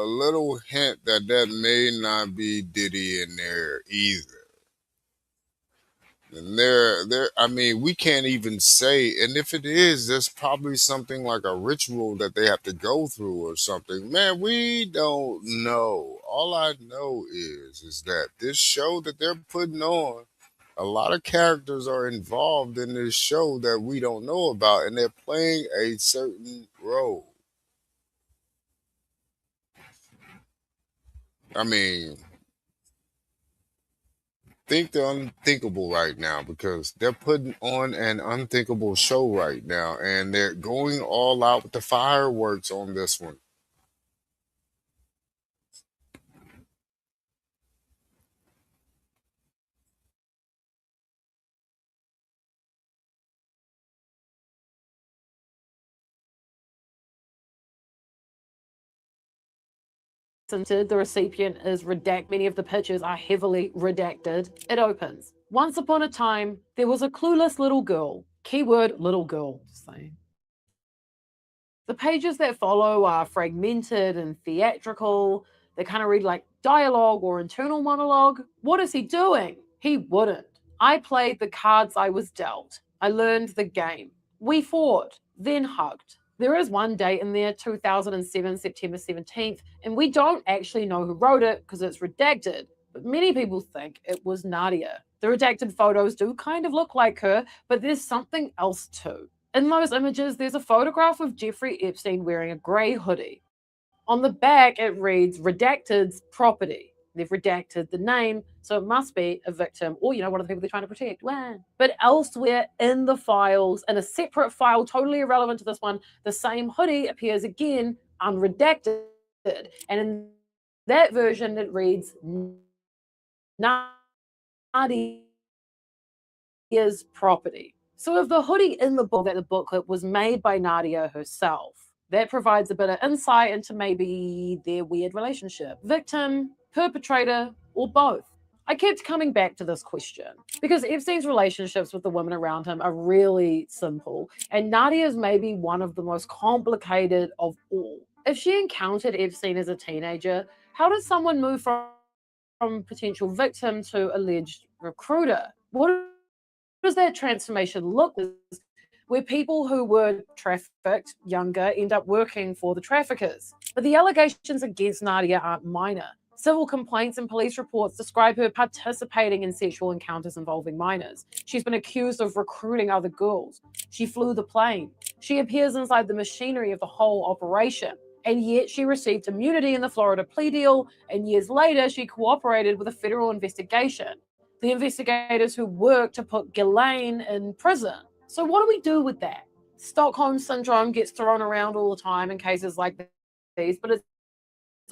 little hint that that may not be Diddy in there either. And I mean, we can't even say, and if it is, there's probably something like a ritual that they have to go through or something. Man, we don't know. All I know is that this show that they're putting on, a lot of characters are involved in this show that we don't know about, and they're playing a certain role. I mean, think the unthinkable right now because they're putting on an unthinkable show right now and they're going all out with the fireworks on this one. The recipient is redacted. Many of the pictures are heavily redacted. It opens. Once upon a time, there was a clueless little girl. Keyword little girl. Same. The pages that follow are fragmented and theatrical. They kind of read like dialogue or internal monologue. What is he doing? He wouldn't. I played the cards I was dealt. I learned the game. We fought, then hugged. There is one date in there, 2007, September 17th, and we don't actually know who wrote it because it's redacted. But many people think it was Nadia. The redacted photos do kind of look like her, but there's something else too. In those images, there's a photograph of Jeffrey Epstein wearing a grey hoodie. On the back, it reads redacted's property. They've redacted the name, so it must be a victim or, one of the people they're trying to protect. Wah. But elsewhere in the files, in a separate file, totally irrelevant to this one, the same hoodie appears again, unredacted. And in that version, it reads Nadia's property. So if the hoodie in the book, that the booklet was made by Nadia herself, that provides a bit of insight into maybe their weird relationship. Victim, perpetrator, or both. I kept coming back to this question because Epstein's relationships with the women around him are really simple, and Nadia's maybe one of the most complicated of all. If she encountered Epstein as a teenager, how does someone move from potential victim to alleged recruiter? What does that transformation look like? Where people who were trafficked younger end up working for the traffickers. But the allegations against Nadia aren't minor. Civil complaints and police reports describe her participating in sexual encounters involving minors. She's been accused of recruiting other girls. She flew the plane. She appears inside the machinery of the whole operation. And yet she received immunity in the Florida plea deal, and years later she cooperated with a federal investigation. The investigators who worked to put Ghislaine in prison. So what do we do with that? Stockholm syndrome gets thrown around all the time in cases like these, but it's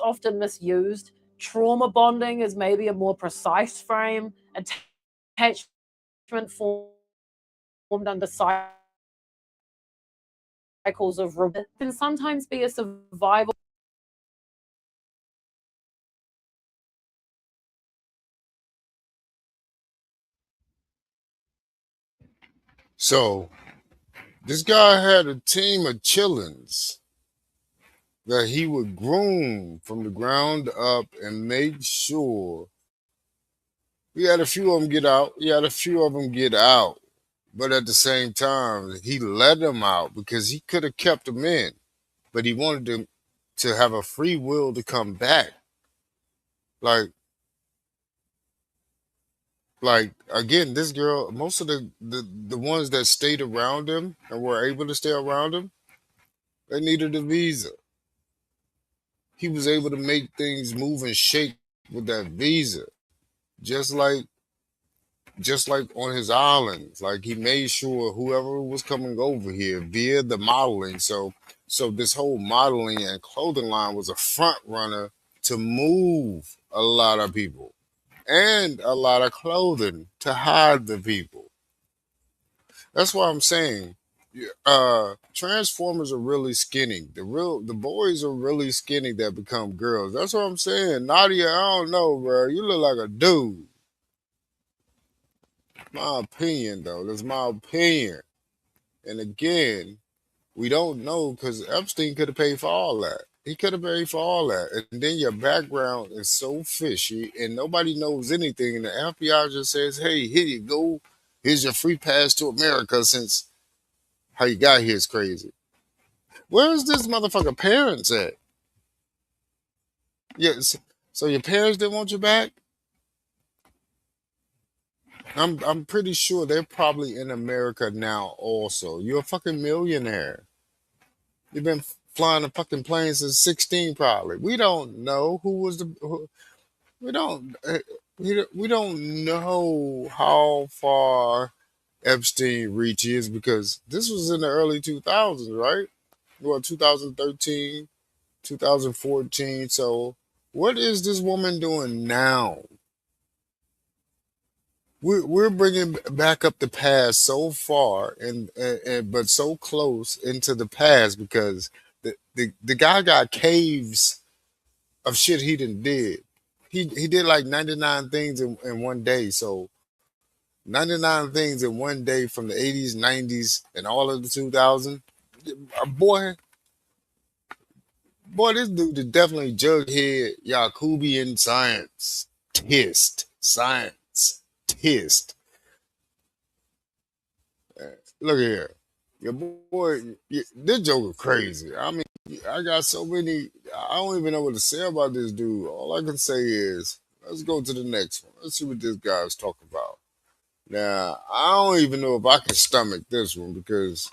often misused. Trauma bonding is maybe a more precise frame. Attachment formed under cycles of can sometimes be a survival. So this guy had a team of chillins that he would groom from the ground up and make sure he had a few of them get out. He had a few of them get out. But at the same time, he let them out because he could have kept them in. But he wanted them to have a free will to come back. Like, again, this girl, most of the ones that stayed around him and were able to stay around him, they needed a visa. He was able to make things move and shake with that visa. Just like just like on his islands, like he made sure whoever was coming over here via the modeling. So this whole modeling and clothing line was a front runner to move a lot of people and a lot of clothing to hide the people. That's why I'm saying transformers are really skinny. The boys are really skinny that become girls. That's what I'm saying. Nadia, I don't know, bro. You look like a dude. My opinion, though. That's my opinion. And again, we don't know because Epstein could have paid for all that. He could have paid for all that. And then your background is so fishy and nobody knows anything. And the FBI just says, hey, here you go. Here's your free pass to America since how you got here is crazy. Where's this motherfucker parents at? Yes. So your parents didn't want you back? I'm pretty sure they're probably in America now also. You're a fucking millionaire. You've been flying a fucking plane since 16 probably. We don't know who was we don't we don't know how far Epstein reaches because this was in the early 2000s, right? Well, 2013, 2014. So what is this woman doing now? We're bringing back up the past so far and but so close into the past because the guy got caves of shit he done did. He did like 99 things in one day. So 99 things in one day from the 80s, 90s, and all of the 2000s. Boy, boy, this dude is definitely Jughead Yakubian science. Tist. Science. Tist. Look here. Your boy, this joke is crazy. I mean, I got so many, I don't even know what to say about this dude. All I can say is, let's go to the next one. Let's see what this guy's talking about. Now, I don't even know if I can stomach this one because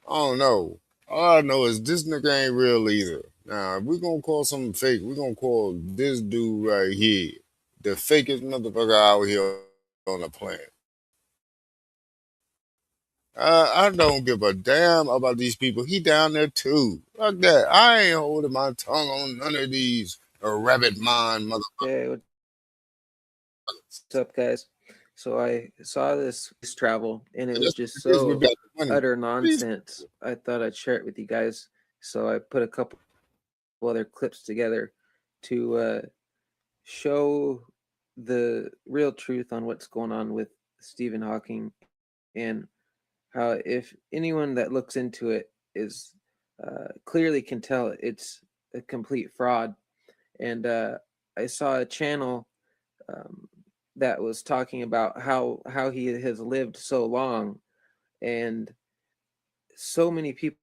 I don't know. All I know is this nigga ain't real either. Now, if we're gonna call something fake, we're gonna call this dude right here the fakest motherfucker out here on the planet. I don't give a damn about these people. He down there too. Fuck that. I ain't holding my tongue on none of these rabbit mind motherfuckers. Hey, what's up, guys? So I saw this travel, and it was That's just what it is. We so got the money. utter These nonsense. I thought I'd share it with you guys. So I put a couple other clips together to show the real truth on what's going on with Stephen Hawking, and how if anyone that looks into it is clearly can tell it's a complete fraud. And I saw a channel um, that was talking about how he has lived so long, and so many people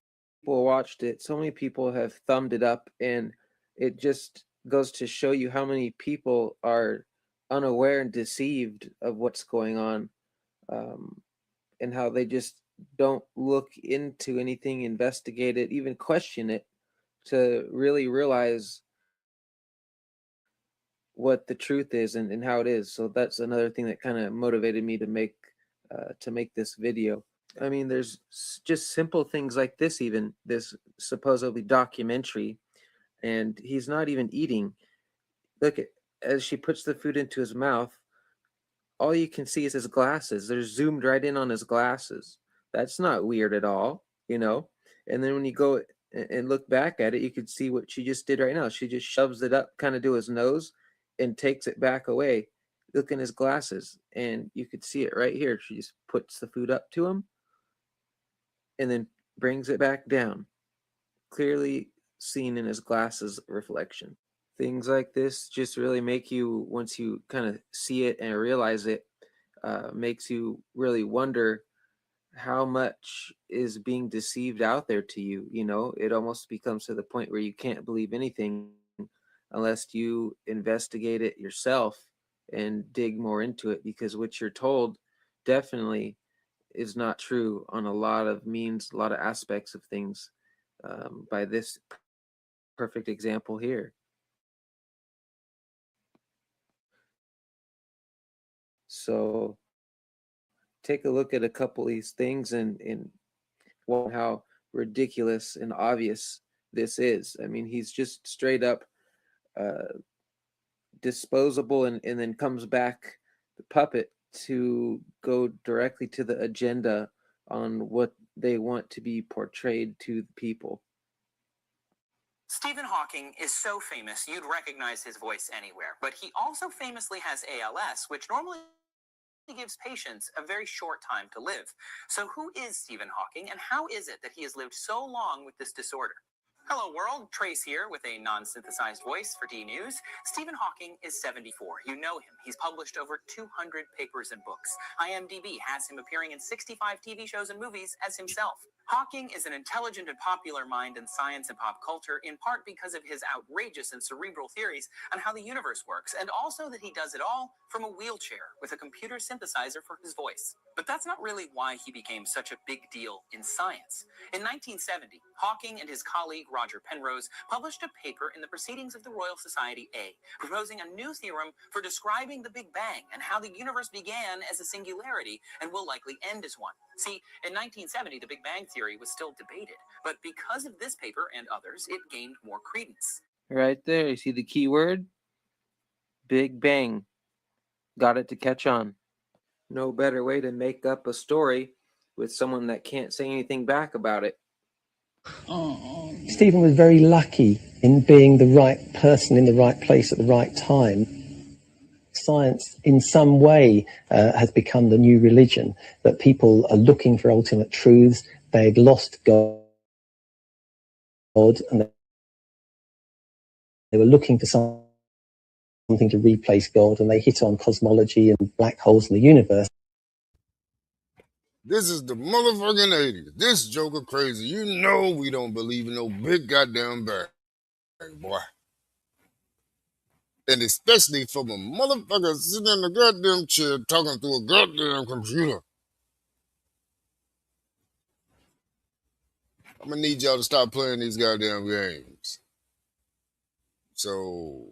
watched it, so many people have thumbed it up, and it just goes to show you how many people are unaware and deceived of what's going on, um, and how they just don't look into anything, investigate it, even question it to really realize what the truth is, and how it is. So that's another thing that kind of motivated me to make this video. I mean, there's just simple things like this, even this supposedly documentary, and he's not even eating. Look at as she puts the food into his mouth, all you can see is his glasses. They're zoomed right in on his glasses. That's not weird at all, you know? And then when you go and look back at it, you could see what she just did right now. She just shoves it up kind of to his nose and takes it back away. Look in his glasses, and you could see it right here. She just puts the food up to him and then brings it back down. clearly seen in his glasses reflection. Things like this just really make you, once you kind of see it and realize it, makes you really wonder how much is being deceived out there to you. You know, it almost becomes to the point where you can't believe anything unless you investigate it yourself and dig more into it, because what you're told definitely is not true on a lot of means, a lot of aspects of things, by this perfect example here. So take a look at a couple of these things and how ridiculous and obvious this is. I mean, he's just straight up disposable, and then comes back, the puppet, to go directly to the agenda on what they want to be portrayed to the people. Stephen Hawking is so famous you'd recognize his voice anywhere, but he also famously has ALS, which normally gives patients a very short time to live. So who is Stephen Hawking, and how is it that he has lived so long with this disorder? Hello world, Trace here with a non-synthesized voice for D News. Stephen Hawking is 74. You know him. He's published over 200 papers and books. IMDb has him appearing in 65 TV shows and movies as himself. Hawking is an intelligent and popular mind in science and pop culture, in part because of his outrageous and cerebral theories on how the universe works, and also that he does it all from a wheelchair with a computer synthesizer for his voice. But that's not really why he became such a big deal in science. In 1970, Hawking and his colleague Roger Penrose published a paper in the Proceedings of the Royal Society A, proposing a new theorem for describing the Big Bang and how the universe began as a singularity and will likely end as one. See, in 1970, the Big Bang theory was still debated, but because of this paper and others, it gained more credence. Right there, you see the key word? Big Bang. Got it to catch on. No better way to make up a story with someone that can't say anything back about it. Stephen was very lucky in being the right person in the right place at the right time. Science, in some way, has become the new religion, that people are looking for ultimate truths. They've lost God, and they were looking for something to replace God, and they hit on cosmology and black holes in the universe. This is the motherfucking 80s. This Joker crazy. You know we don't believe in no big goddamn bang, boy. And especially from a motherfucker sitting in a goddamn chair talking through a goddamn computer. I'm gonna need y'all to stop playing these goddamn games. So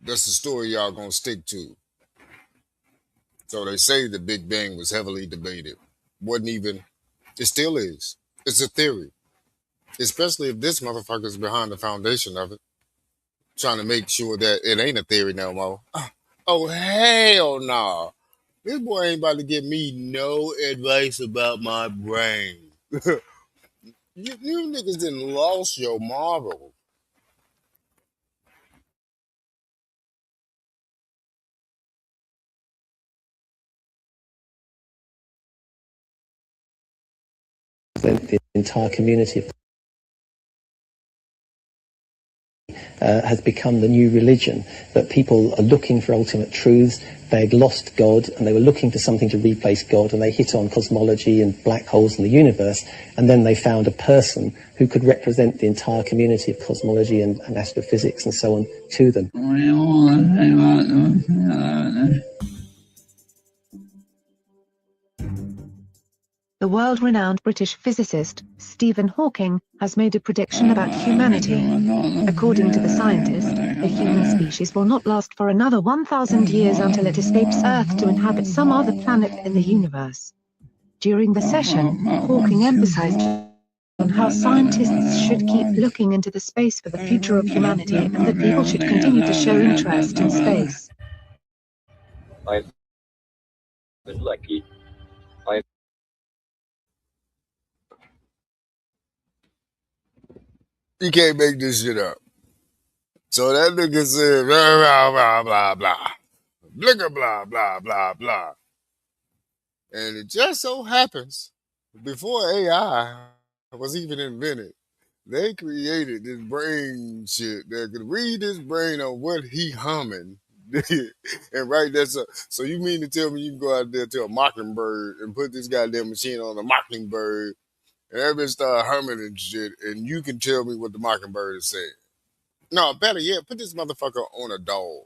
that's the story y'all gonna stick to. So they say the Big Bang was heavily debated. Wasn't even, it still is. It's a theory. Especially if this motherfucker's behind the foundation of it. Trying to make sure that it ain't a theory no more. Oh, hell no. This boy ain't about to give me no advice about my brain. you niggas done lost your marble. The entire community has become the new religion, that people are looking for ultimate truths. They'd lost God, and they were looking for something to replace God, and they hit on cosmology and black holes in the universe, and then they found a person who could represent the entire community of cosmology and astrophysics and so on to them. The world-renowned British physicist, Stephen Hawking, has made a prediction about humanity. According to the scientist, the human species will not last for another 1,000 years until it escapes Earth to inhabit some other planet in the universe. During the session, Hawking emphasized on how scientists should keep looking into the space for the future of humanity, and that people should continue to show interest in space. I've been lucky. You can't make this shit up. So that nigga said, blah, blah, blah, blah, blah. Blicka, blah, blah, blah, blah. And it just so happens, before AI was even invented. They created this brain shit that could read his brain on what he humming. And right that's so you mean to tell me you can go out there to a mockingbird and put this goddamn machine on a mockingbird and everybody start humming and shit and you can tell me what the mockingbird is saying? No, better yet, put this motherfucker on a dog.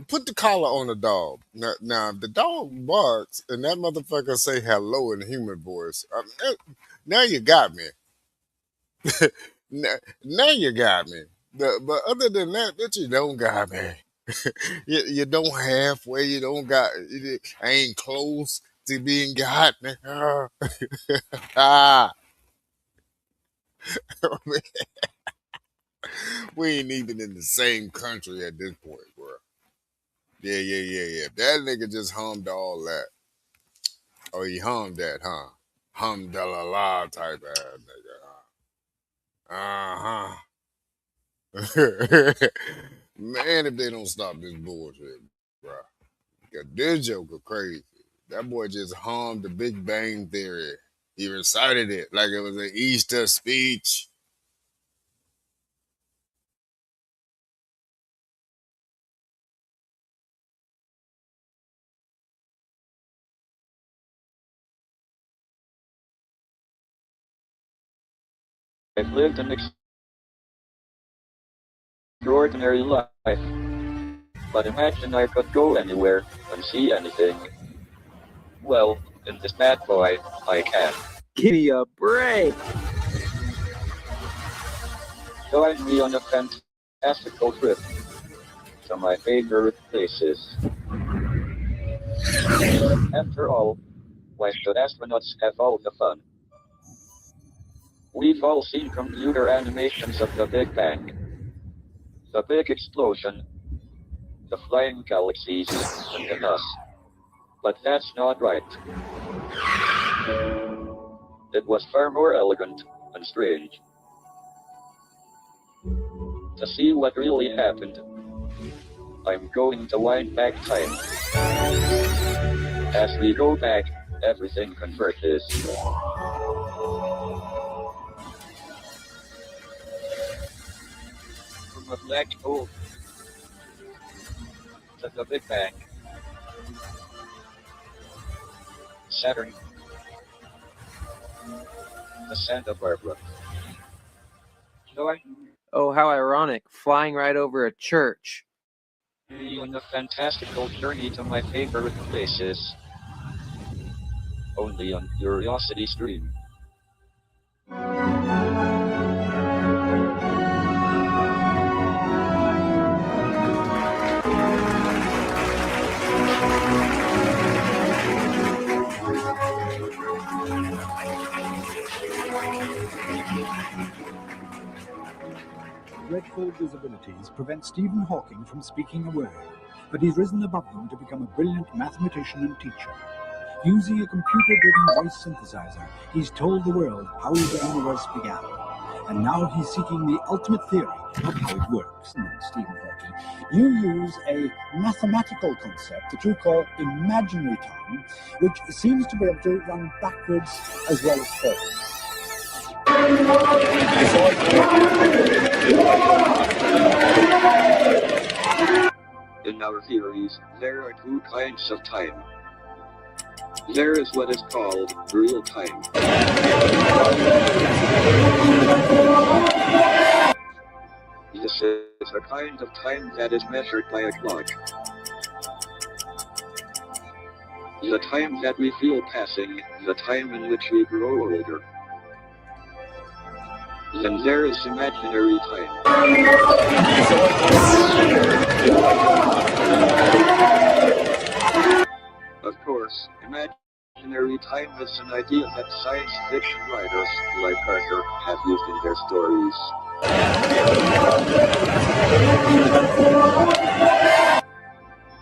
Put the collar on the dog. Now if the dog barks and that motherfucker say hello in a human voice, now you got me. Now you got me. But other than that, bitch, you don't got me. You don't halfway. You don't got. I ain't close to being got me. Ah, we ain't even in the same country at this point, bro. Yeah. That nigga just hummed all that. Oh, he hummed that, huh? Hum-da-la-la type ass nigga. Uh-huh. Man, if they don't stop this bullshit, bro. This joker crazy. That boy just hummed the Big Bang Theory. He recited it like it was an Easter speech. I've lived an extraordinary life. But imagine I could go anywhere and see anything. Well, in this bad boy, I can. Give me a break. Join me on a fantastical trip to my favorite places. After all, why should astronauts have all the fun? We've all seen computer animations of the Big Bang. The big explosion, the flying galaxies, and the us. But that's not right. It was far more elegant and strange. To see what really happened, I'm going to wind back time. As we go back, everything converges. From a black hole to the Big Bang. Saturn. The Santa Barbara. Join Oh, how ironic. Flying right over a church. me on a fantastical journey to my favorite places. Only on Curiosity Stream. Dreadful disabilities prevent Stephen Hawking from speaking a word, but he's risen above them to become a brilliant mathematician and teacher. Using a computer-driven voice synthesizer, he's told the world how the universe began. And now he's seeking the ultimate theory of how it works. Stephen Hawking, you use a mathematical concept that you call imaginary time, which seems to be able to run backwards as well as forwards. In our theories, there are two kinds of time. There is what is called real time. This is a kind of time that is measured by a clock. The time that we feel passing, the time in which we grow older. Then there is imaginary time. Of course, imaginary time is an idea that science fiction writers, like Arthur, have used in their stories.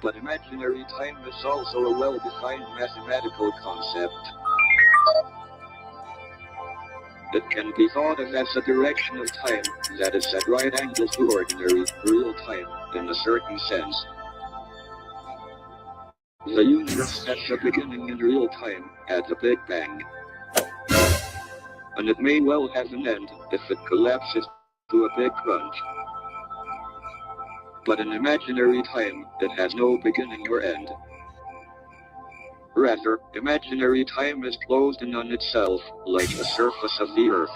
But imaginary time is also a well-defined mathematical concept. It can be thought of as a direction of time that is at right angles to ordinary, real time, in a certain sense. The universe has a beginning in real time, at the Big Bang. and it may well have an end if it collapses to a big crunch. But in imaginary time, it has no beginning or end. Rather, imaginary time is closed in on itself, like the surface of the earth.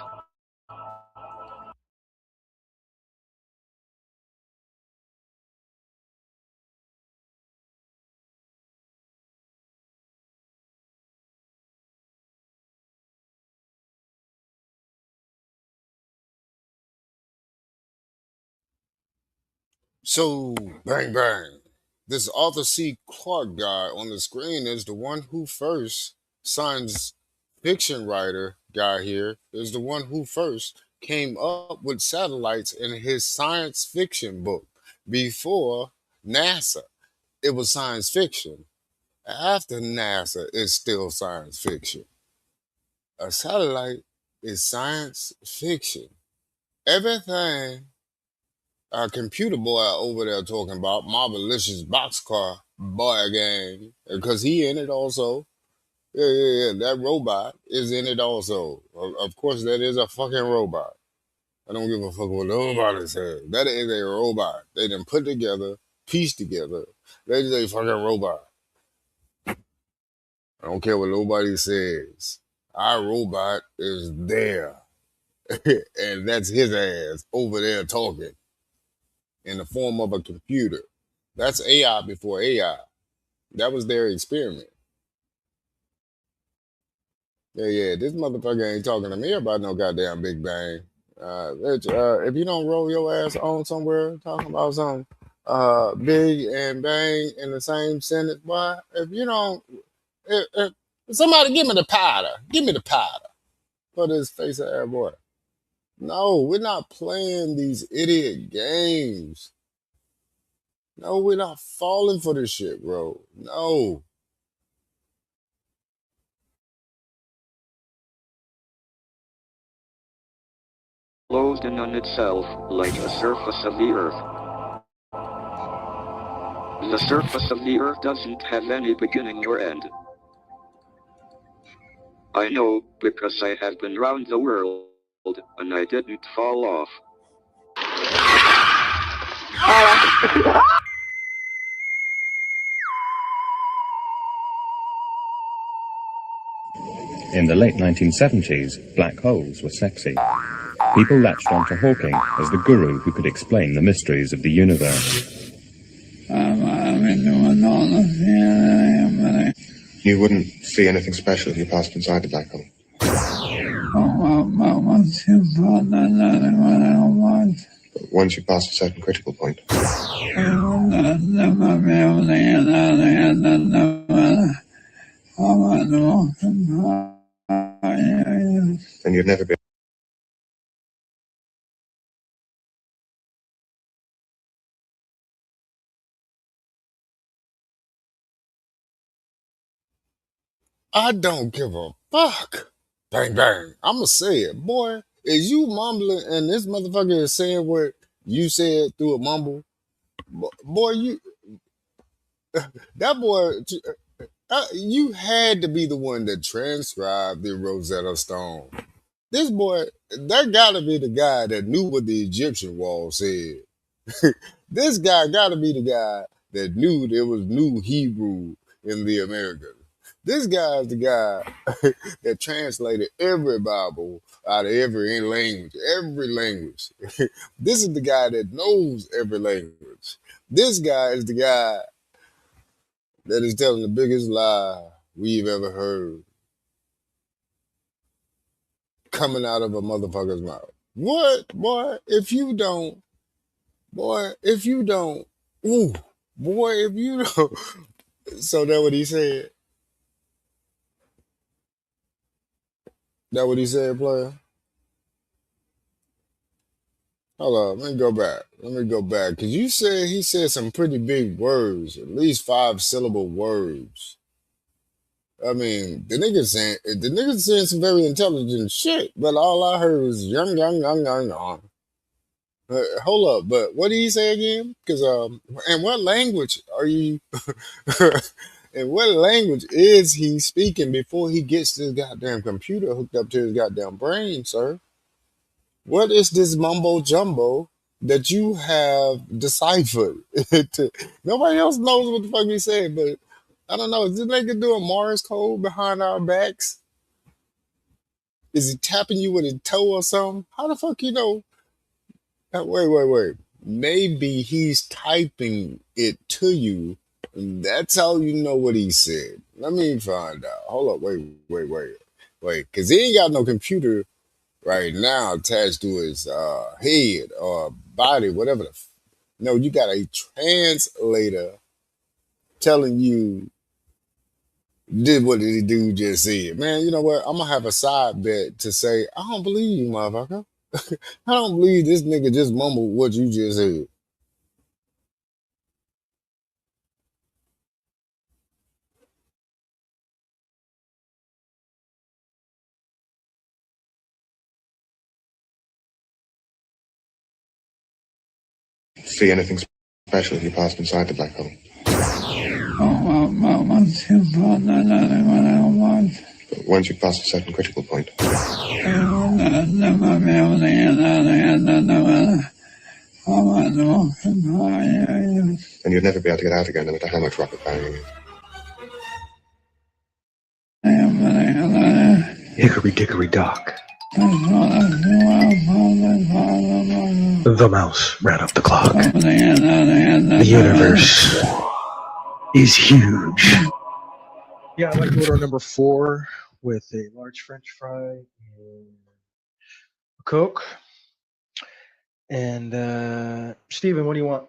So, bang bang. This Arthur C. Clarke guy on the screen is the one who first, science fiction writer guy here, is the one who first came up with satellites in his science fiction book. Before NASA, it was science fiction. After NASA, it's still science fiction. A satellite is science fiction. Everything computer boy over there talking about Marvelicious Boxcar Boy Gang because he in it also. Yeah. That robot is in it also. Of course, that is a fucking robot. I don't give a fuck what nobody says. That is a robot. They done put together, pieced together. That is a fucking robot. I don't care what nobody says. Our robot is there. And that's his ass over there talking in the form of a computer. That's AI before AI. That was their experiment. Yeah. This motherfucker ain't talking to me about no goddamn Big Bang. If you don't roll your ass on somewhere talking about some big and bang in the same sentence, boy, if you don't, if somebody give me the powder, for this face of air boy. No, we're not playing these idiot games. No, we're not falling for this shit, bro. No. Closed in on itself, like the surface of the earth. The surface of the earth doesn't have any beginning or end. I know, because I have been round the world, and I didn't fall off. In the late 1970s, black holes were sexy. People latched onto Hawking as the guru who could explain the mysteries of the universe. You wouldn't see anything special if you passed inside the black hole. But once you pass a certain critical point, then you'd never be. I don't give a fuck. Bang, bang. I'ma say it. Boy, is you mumbling and this motherfucker is saying what you said through a mumble? Boy, that boy, you had to be the one that transcribed the Rosetta Stone. This boy, that gotta be the guy that knew what the Egyptian wall said. This guy gotta be the guy that knew there was new Hebrew in the Americas. This guy is the guy that translated every Bible out of every language, This is the guy that knows every language. This guy is the guy that is telling the biggest lie we've ever heard coming out of a motherfucker's mouth. What, boy, if you don't, ooh, boy, if you don't. So that what he said? That what he said, player? Hold on, let me go back. Because you said he said some pretty big words, at least 5-syllable words. I mean, the nigga saying some very intelligent shit, but all I heard was young. Hold up, but what did he say again? Because in what language are you? And what language is he speaking before he gets this goddamn computer hooked up to his goddamn brain, sir? What is this mumbo jumbo that you have deciphered? Nobody else knows what the fuck he said, but I don't know. Is this nigga doing Morse code behind our backs? Is he tapping you with a toe or something? How the fuck you know? Wait. Maybe he's typing it to you. And that's how you know what he said. Let me find out. Hold up. Wait. Because he ain't got no computer right now attached to his head or body, whatever. No, you got a translator telling you did what the dude just said. Man, you know what? I'm going to have a side bet to say, I don't believe you, motherfucker. I don't believe this nigga just mumbled what you just said. See anything special if you passed inside the black hole? But once you pass a certain critical point, then you'd never be able to get out again no matter how much rocket power you use. Hickory dickory dock. The mouse ran up the clock. The universe is huge. Yeah, I'd like to order number 4 with a large French fry and a Coke. And Steven, what do you want?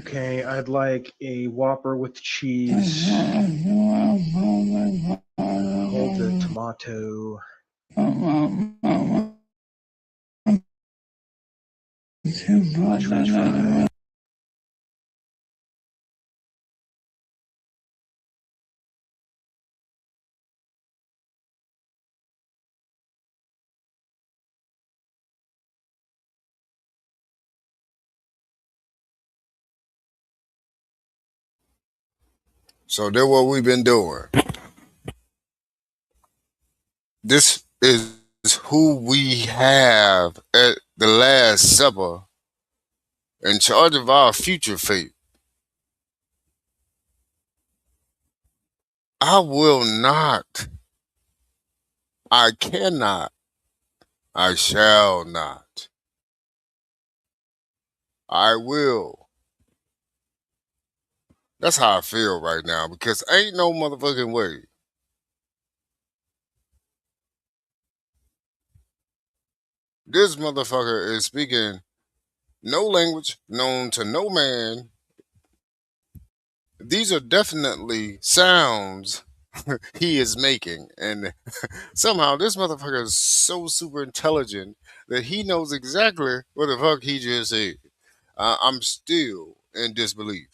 Okay, I'd like a Whopper with cheese. Hold the tomato. Large French fry. So that's what we've been doing. This is who we have at the Last Supper in charge of our future fate. I will not. I cannot. I shall not. I will. That's how I feel right now because ain't no motherfucking way. This motherfucker is speaking no language known to no man. These are definitely sounds he is making. And somehow this motherfucker is so super intelligent that he knows exactly what the fuck he just said. I'm still in disbelief.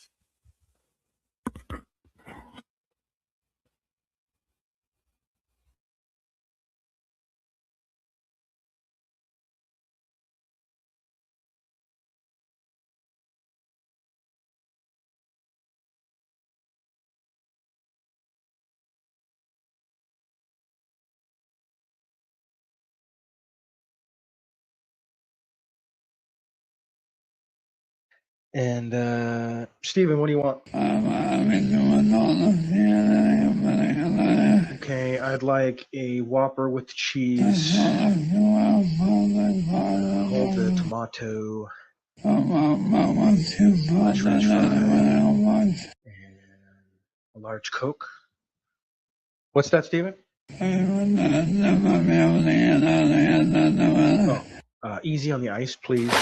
And Steven, what do you want? Okay, I'd like a Whopper with cheese. Hold the tomato. Large French fry. And a large Coke. What's that, Steven? Oh, easy on the ice, please.